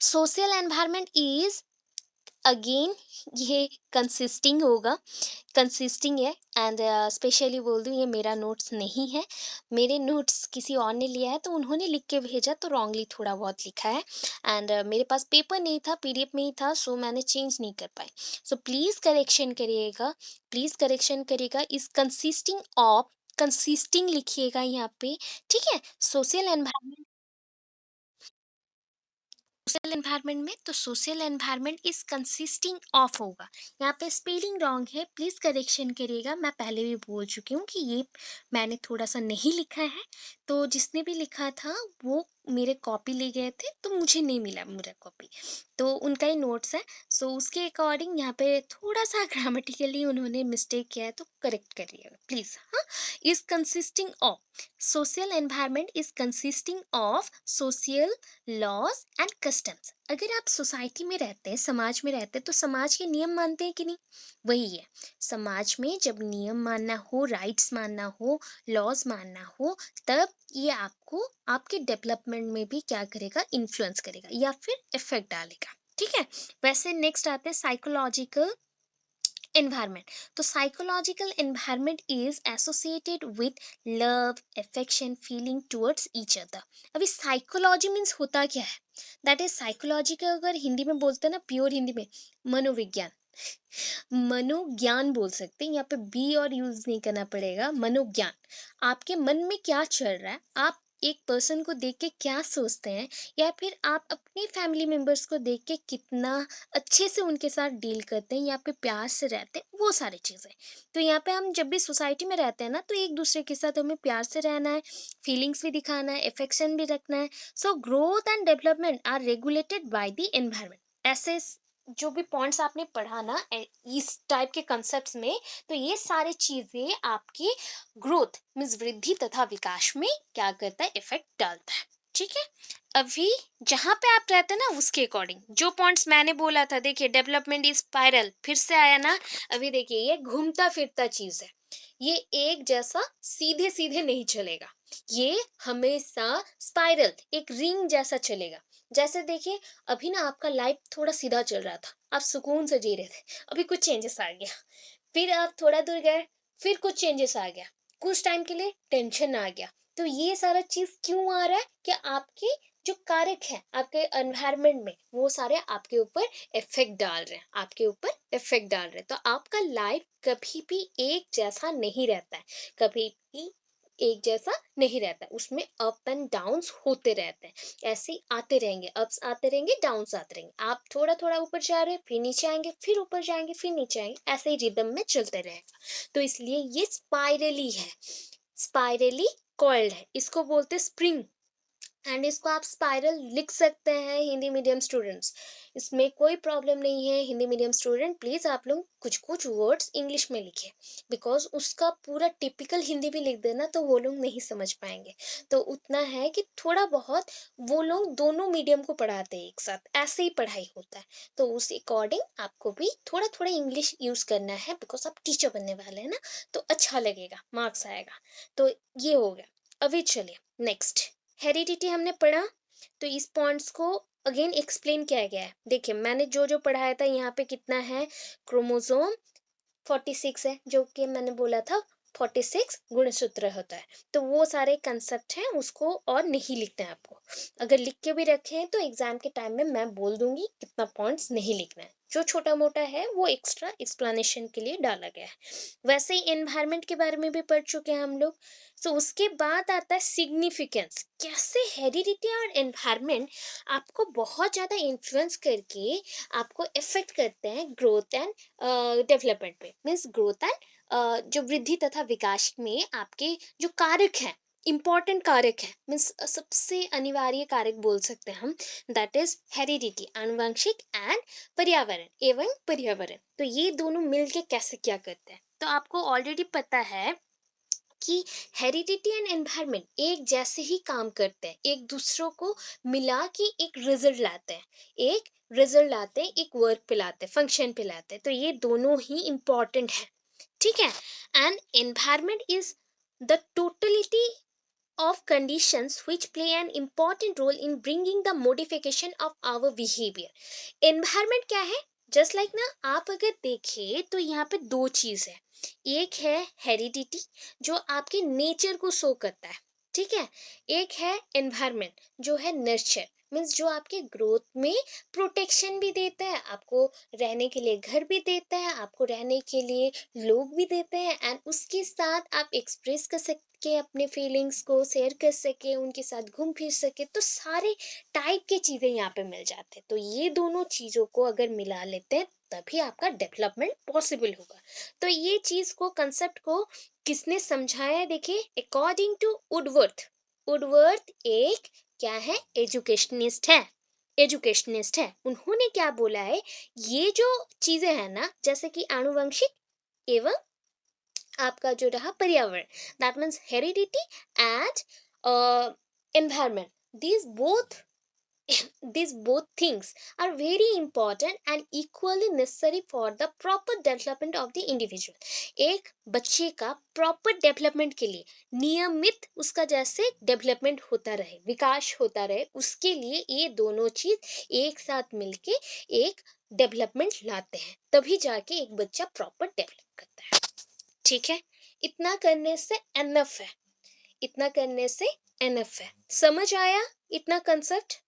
Social environment is again, ये कंसिस्टिंग होगा, कंसिस्टिंग है, एंड स्पेशली बोल दूँ ये मेरा नोट्स नहीं है, मेरे नोट्स किसी और ने लिया है, तो उन्होंने लिख के भेजा तो रॉन्गली थोड़ा बहुत लिखा है, एंड मेरे पास पेपर नहीं था, पीडीएफ में ही था, सो मैंने चेंज नहीं कर पाई। सो प्लीज़ करेक्शन करिएगा, प्लीज़ करेक्शन करिएगा, इस कंसिस्टिंग ऑफ, कंसिस्टिंग लिखिएगा यहाँ पे, ठीक है। सोशल एनवायरनमेंट, सोशल एनवायरनमेंट में, तो social environment is consisting of होगा, यहाँ पे स्पेलिंग रॉन्ग है, प्लीज़ करेक्शन करिएगा। मैं पहले भी बोल चुकी हूँ कि ये मैंने थोड़ा सा नहीं लिखा है, तो जिसने भी लिखा था वो मेरे कॉपी ले गए थे, तो मुझे नहीं मिला मेरा कॉपी, तो उनका ही नोट्स है। सो उसके अकॉर्डिंग यहाँ पे थोड़ा सा ग्रामेटिकली उन्होंने मिस्टेक किया है, तो करेक्ट करिएगा प्लीज़, हाँ। Is consisting of, social environment is consisting of social laws and customs. अगर आप सोसाइटी में रहते हैं, समाज में रहते हैं, तो समाज के नियम मानते हैं कि नहीं, वही है। समाज में जब नियम मानना हो, राइट्स मानना हो, लॉज मानना हो, तब ये आपको आपके डेवलपमेंट में भी क्या करेगा, इन्फ्लुएंस करेगा या फिर इफेक्ट डालेगा, ठीक है। वैसे नेक्स्ट आते हैं साइकोलॉजिकल environment। तो psychological environment is associated with love, affection, feeling towards each other. अभी साइकोलॉजी मीन्स होता क्या है, दैट इज साइकोलॉजी का अगर हिंदी में बोलते हैं ना, प्योर हिंदी में, मनोविज्ञान, मनोज्ञान बोल सकते हैं, यहाँ पे बी और यूज नहीं करना पड़ेगा, मनोज्ञान। आपके मन में क्या चल रहा है, आप एक पर्सन को देख के क्या सोचते हैं, या फिर आप अपनी फैमिली मेंबर्स को देख के कितना अच्छे से उनके साथ डील करते हैं या फिर प्यार से रहते हैं, वो सारी चीज़ें। तो यहाँ पे हम जब भी सोसाइटी में रहते हैं ना, तो एक दूसरे के साथ हमें प्यार से रहना है, फीलिंग्स भी दिखाना है, अफेक्शन भी रखना है। So growth and development are regulated by the environment. ऐसे जो भी पॉइंट्स आपने पढ़ा ना इस टाइप के कंसेप्ट्स में, तो ये सारी चीजें आपकी ग्रोथ मीन्स वृद्धि तथा विकास में क्या करता है, इफेक्ट डालता है, ठीक है। अभी जहाँ पे आप रहते हैं ना, उसके अकॉर्डिंग जो पॉइंट्स मैंने बोला था, देखिए डेवलपमेंट इज स्पाइरल, फिर से आया ना। अभी देखिए ये घूमता फिरता चीज है, ये एक जैसा सीधे सीधे नहीं चलेगा, ये हमेशा स्पाइरल, एक रिंग जैसा चलेगा। जैसे देखिए अभी ना आपका लाइफ थोड़ा सीधा चल रहा था, आप सुकून से जी रहे थे, अभी कुछ चेंजेस आ गया, फिर आप थोड़ा दूर गए, फिर कुछ चेंजेस आ गया, कुछ टाइम के लिए टेंशन आ गया। तो ये सारा चीज क्यों आ रहा है कि आपके जो कारक है आपके एनवायरनमेंट में, वो सारे आपके ऊपर इफेक्ट डाल रहे हैं, आपके ऊपर इफेक्ट डाल रहे हैं। तो आपका लाइफ कभी भी एक जैसा नहीं रहता है, कभी भी एक जैसा नहीं रहता है, उसमें अप एंड डाउन्स होते रहते हैं, ऐसे ही आते रहेंगे, अप्स आते रहेंगे, डाउन्स आते रहेंगे, आप थोड़ा थोड़ा ऊपर जा रहे हैं, फिर नीचे आएंगे, फिर ऊपर जाएंगे, फिर नीचे आएंगे, ऐसे ही रिदम में चलते रहेगा। तो इसलिए ये स्पाइरली है, स्पाइरली कॉइल्ड है, इसको बोलते स्प्रिंग, एंड इसको आप स्पाइरल लिख सकते हैं हिंदी मीडियम स्टूडेंट्स, इसमें कोई प्रॉब्लम नहीं है। हिंदी मीडियम स्टूडेंट प्लीज़ आप लोग कुछ कुछ वर्ड्स इंग्लिश में लिखें, बिकॉज उसका पूरा टिपिकल हिंदी भी लिख देना तो वो लोग नहीं समझ पाएंगे। तो उतना है कि थोड़ा बहुत वो लोग दोनों मीडियम को पढ़ाते हैं एक साथ, ऐसे ही पढ़ाई होता है। तो उस अकॉर्डिंग आपको भी थोड़ा थोड़ा इंग्लिश यूज़ करना है, बिकॉज आप टीचर बनने वाले हैं ना, तो अच्छा लगेगा, मार्क्स आएगा। तो ये हो गया। अभी चलिए नेक्स्ट, हेरिडिटी हमने पढ़ा। तो इस पॉइंट्स को अगेन एक्सप्लेन किया गया है। देखिए मैंने जो जो पढ़ाया था यहाँ पे कितना है, क्रोमोसोम 46 है, जो कि मैंने बोला था 46 गुणसूत्र होता है। तो वो सारे कंसेप्ट हैं, उसको और नहीं लिखना है आपको। अगर लिख के भी रखे हैं तो एग्जाम के टाइम में मैं बोल दूंगी कितना पॉइंट्स नहीं लिखना है, जो छोटा मोटा है वो एक्स्ट्रा एक्सप्लेनेशन के लिए डाला गया है। वैसे ही एनवायरनमेंट के बारे में भी पढ़ चुके हैं हम लोग। सो उसके बाद आता है सिग्निफिकेंस, कैसे हेरिडिटी और एनवायरनमेंट आपको बहुत ज़्यादा इन्फ्लुएंस करके आपको इफेक्ट करते हैं ग्रोथ एंड डेवलपमेंट पे। मीन्स ग्रोथ एंड जो वृद्धि तथा विकास में आपके जो कारक हैं, इम्पॉर्टेंट कारक है, मीन्स सबसे अनिवार्य कारक बोल सकते हैं हम, दैट इज हेरिडिटी, आनुवंशिक, एंड पर्यावरण एवं पर्यावरण। तो ये दोनों मिलके कैसे क्या करते हैं, तो आपको ऑलरेडी पता है कि हेरिडिटी एंड एनवायरनमेंट एक जैसे ही काम करते हैं, एक दूसरों को मिला के एक रिजल्ट लाते हैं, एक रिजल्ट लाते हैं, एक वर्क पे लाते हैं, फंक्शन पे लाते हैं। तो ये दोनों ही इम्पॉर्टेंट है, ठीक है। And environment is the totality of conditions which play an important role in bringing the modification of our behavior। environment क्या है, जस्ट लाइक ना, आप अगर देखें तो यहाँ पे दो चीज है। एक है हेरिडिटी, जो आपके नेचर को शो करता है, ठीक है। एक है एनवायरनमेंट, जो है नर्चर, मीन्स जो आपके ग्रोथ में प्रोटेक्शन भी देता है, आपको रहने के लिए घर भी देता है, आपको रहने के लिए लोग भी देते हैं, एंड उसके साथ आप एक्सप्रेस कर सकते, अपने फीलिंग्स को शेयर कर सके, उनके साथ घूम फिर सके। तो सारे टाइप की चीज़ें यहाँ पे मिल जाते हैं। तो ये दोनों चीज़ों को अगर मिला लेते हैं तभी आपका डेवलपमेंट पॉसिबल होगा। तो ये चीज़ को, कंसेप्ट को किसने समझाया है, देखिए अकॉर्डिंग टू वुडवर्थ। वुडवर्थ एक क्या है, एजुकेशनिस्ट है, एजुकेशनिस्ट है। उन्होंने क्या बोला है, ये जो चीज़ें हैं ना, जैसे कि आनुवंशिक एवं आपका जो रहा पर्यावरण, that means heredity and environment, these both these both things are very important and equally necessary for the proper development of the individual। एक बच्चे का प्रॉपर डेवलपमेंट के लिए, नियमित उसका जैसे डेवलपमेंट होता रहे, विकास होता रहे, उसके लिए ये दोनों चीज एक साथ मिलके एक डेवलपमेंट लाते हैं, तभी जाके एक बच्चा प्रॉपर डेवलप करता है, ठीक है। इतना करने से एनफ है, इतना करने से एनफ है। समझ आया इतना कंसेप्ट?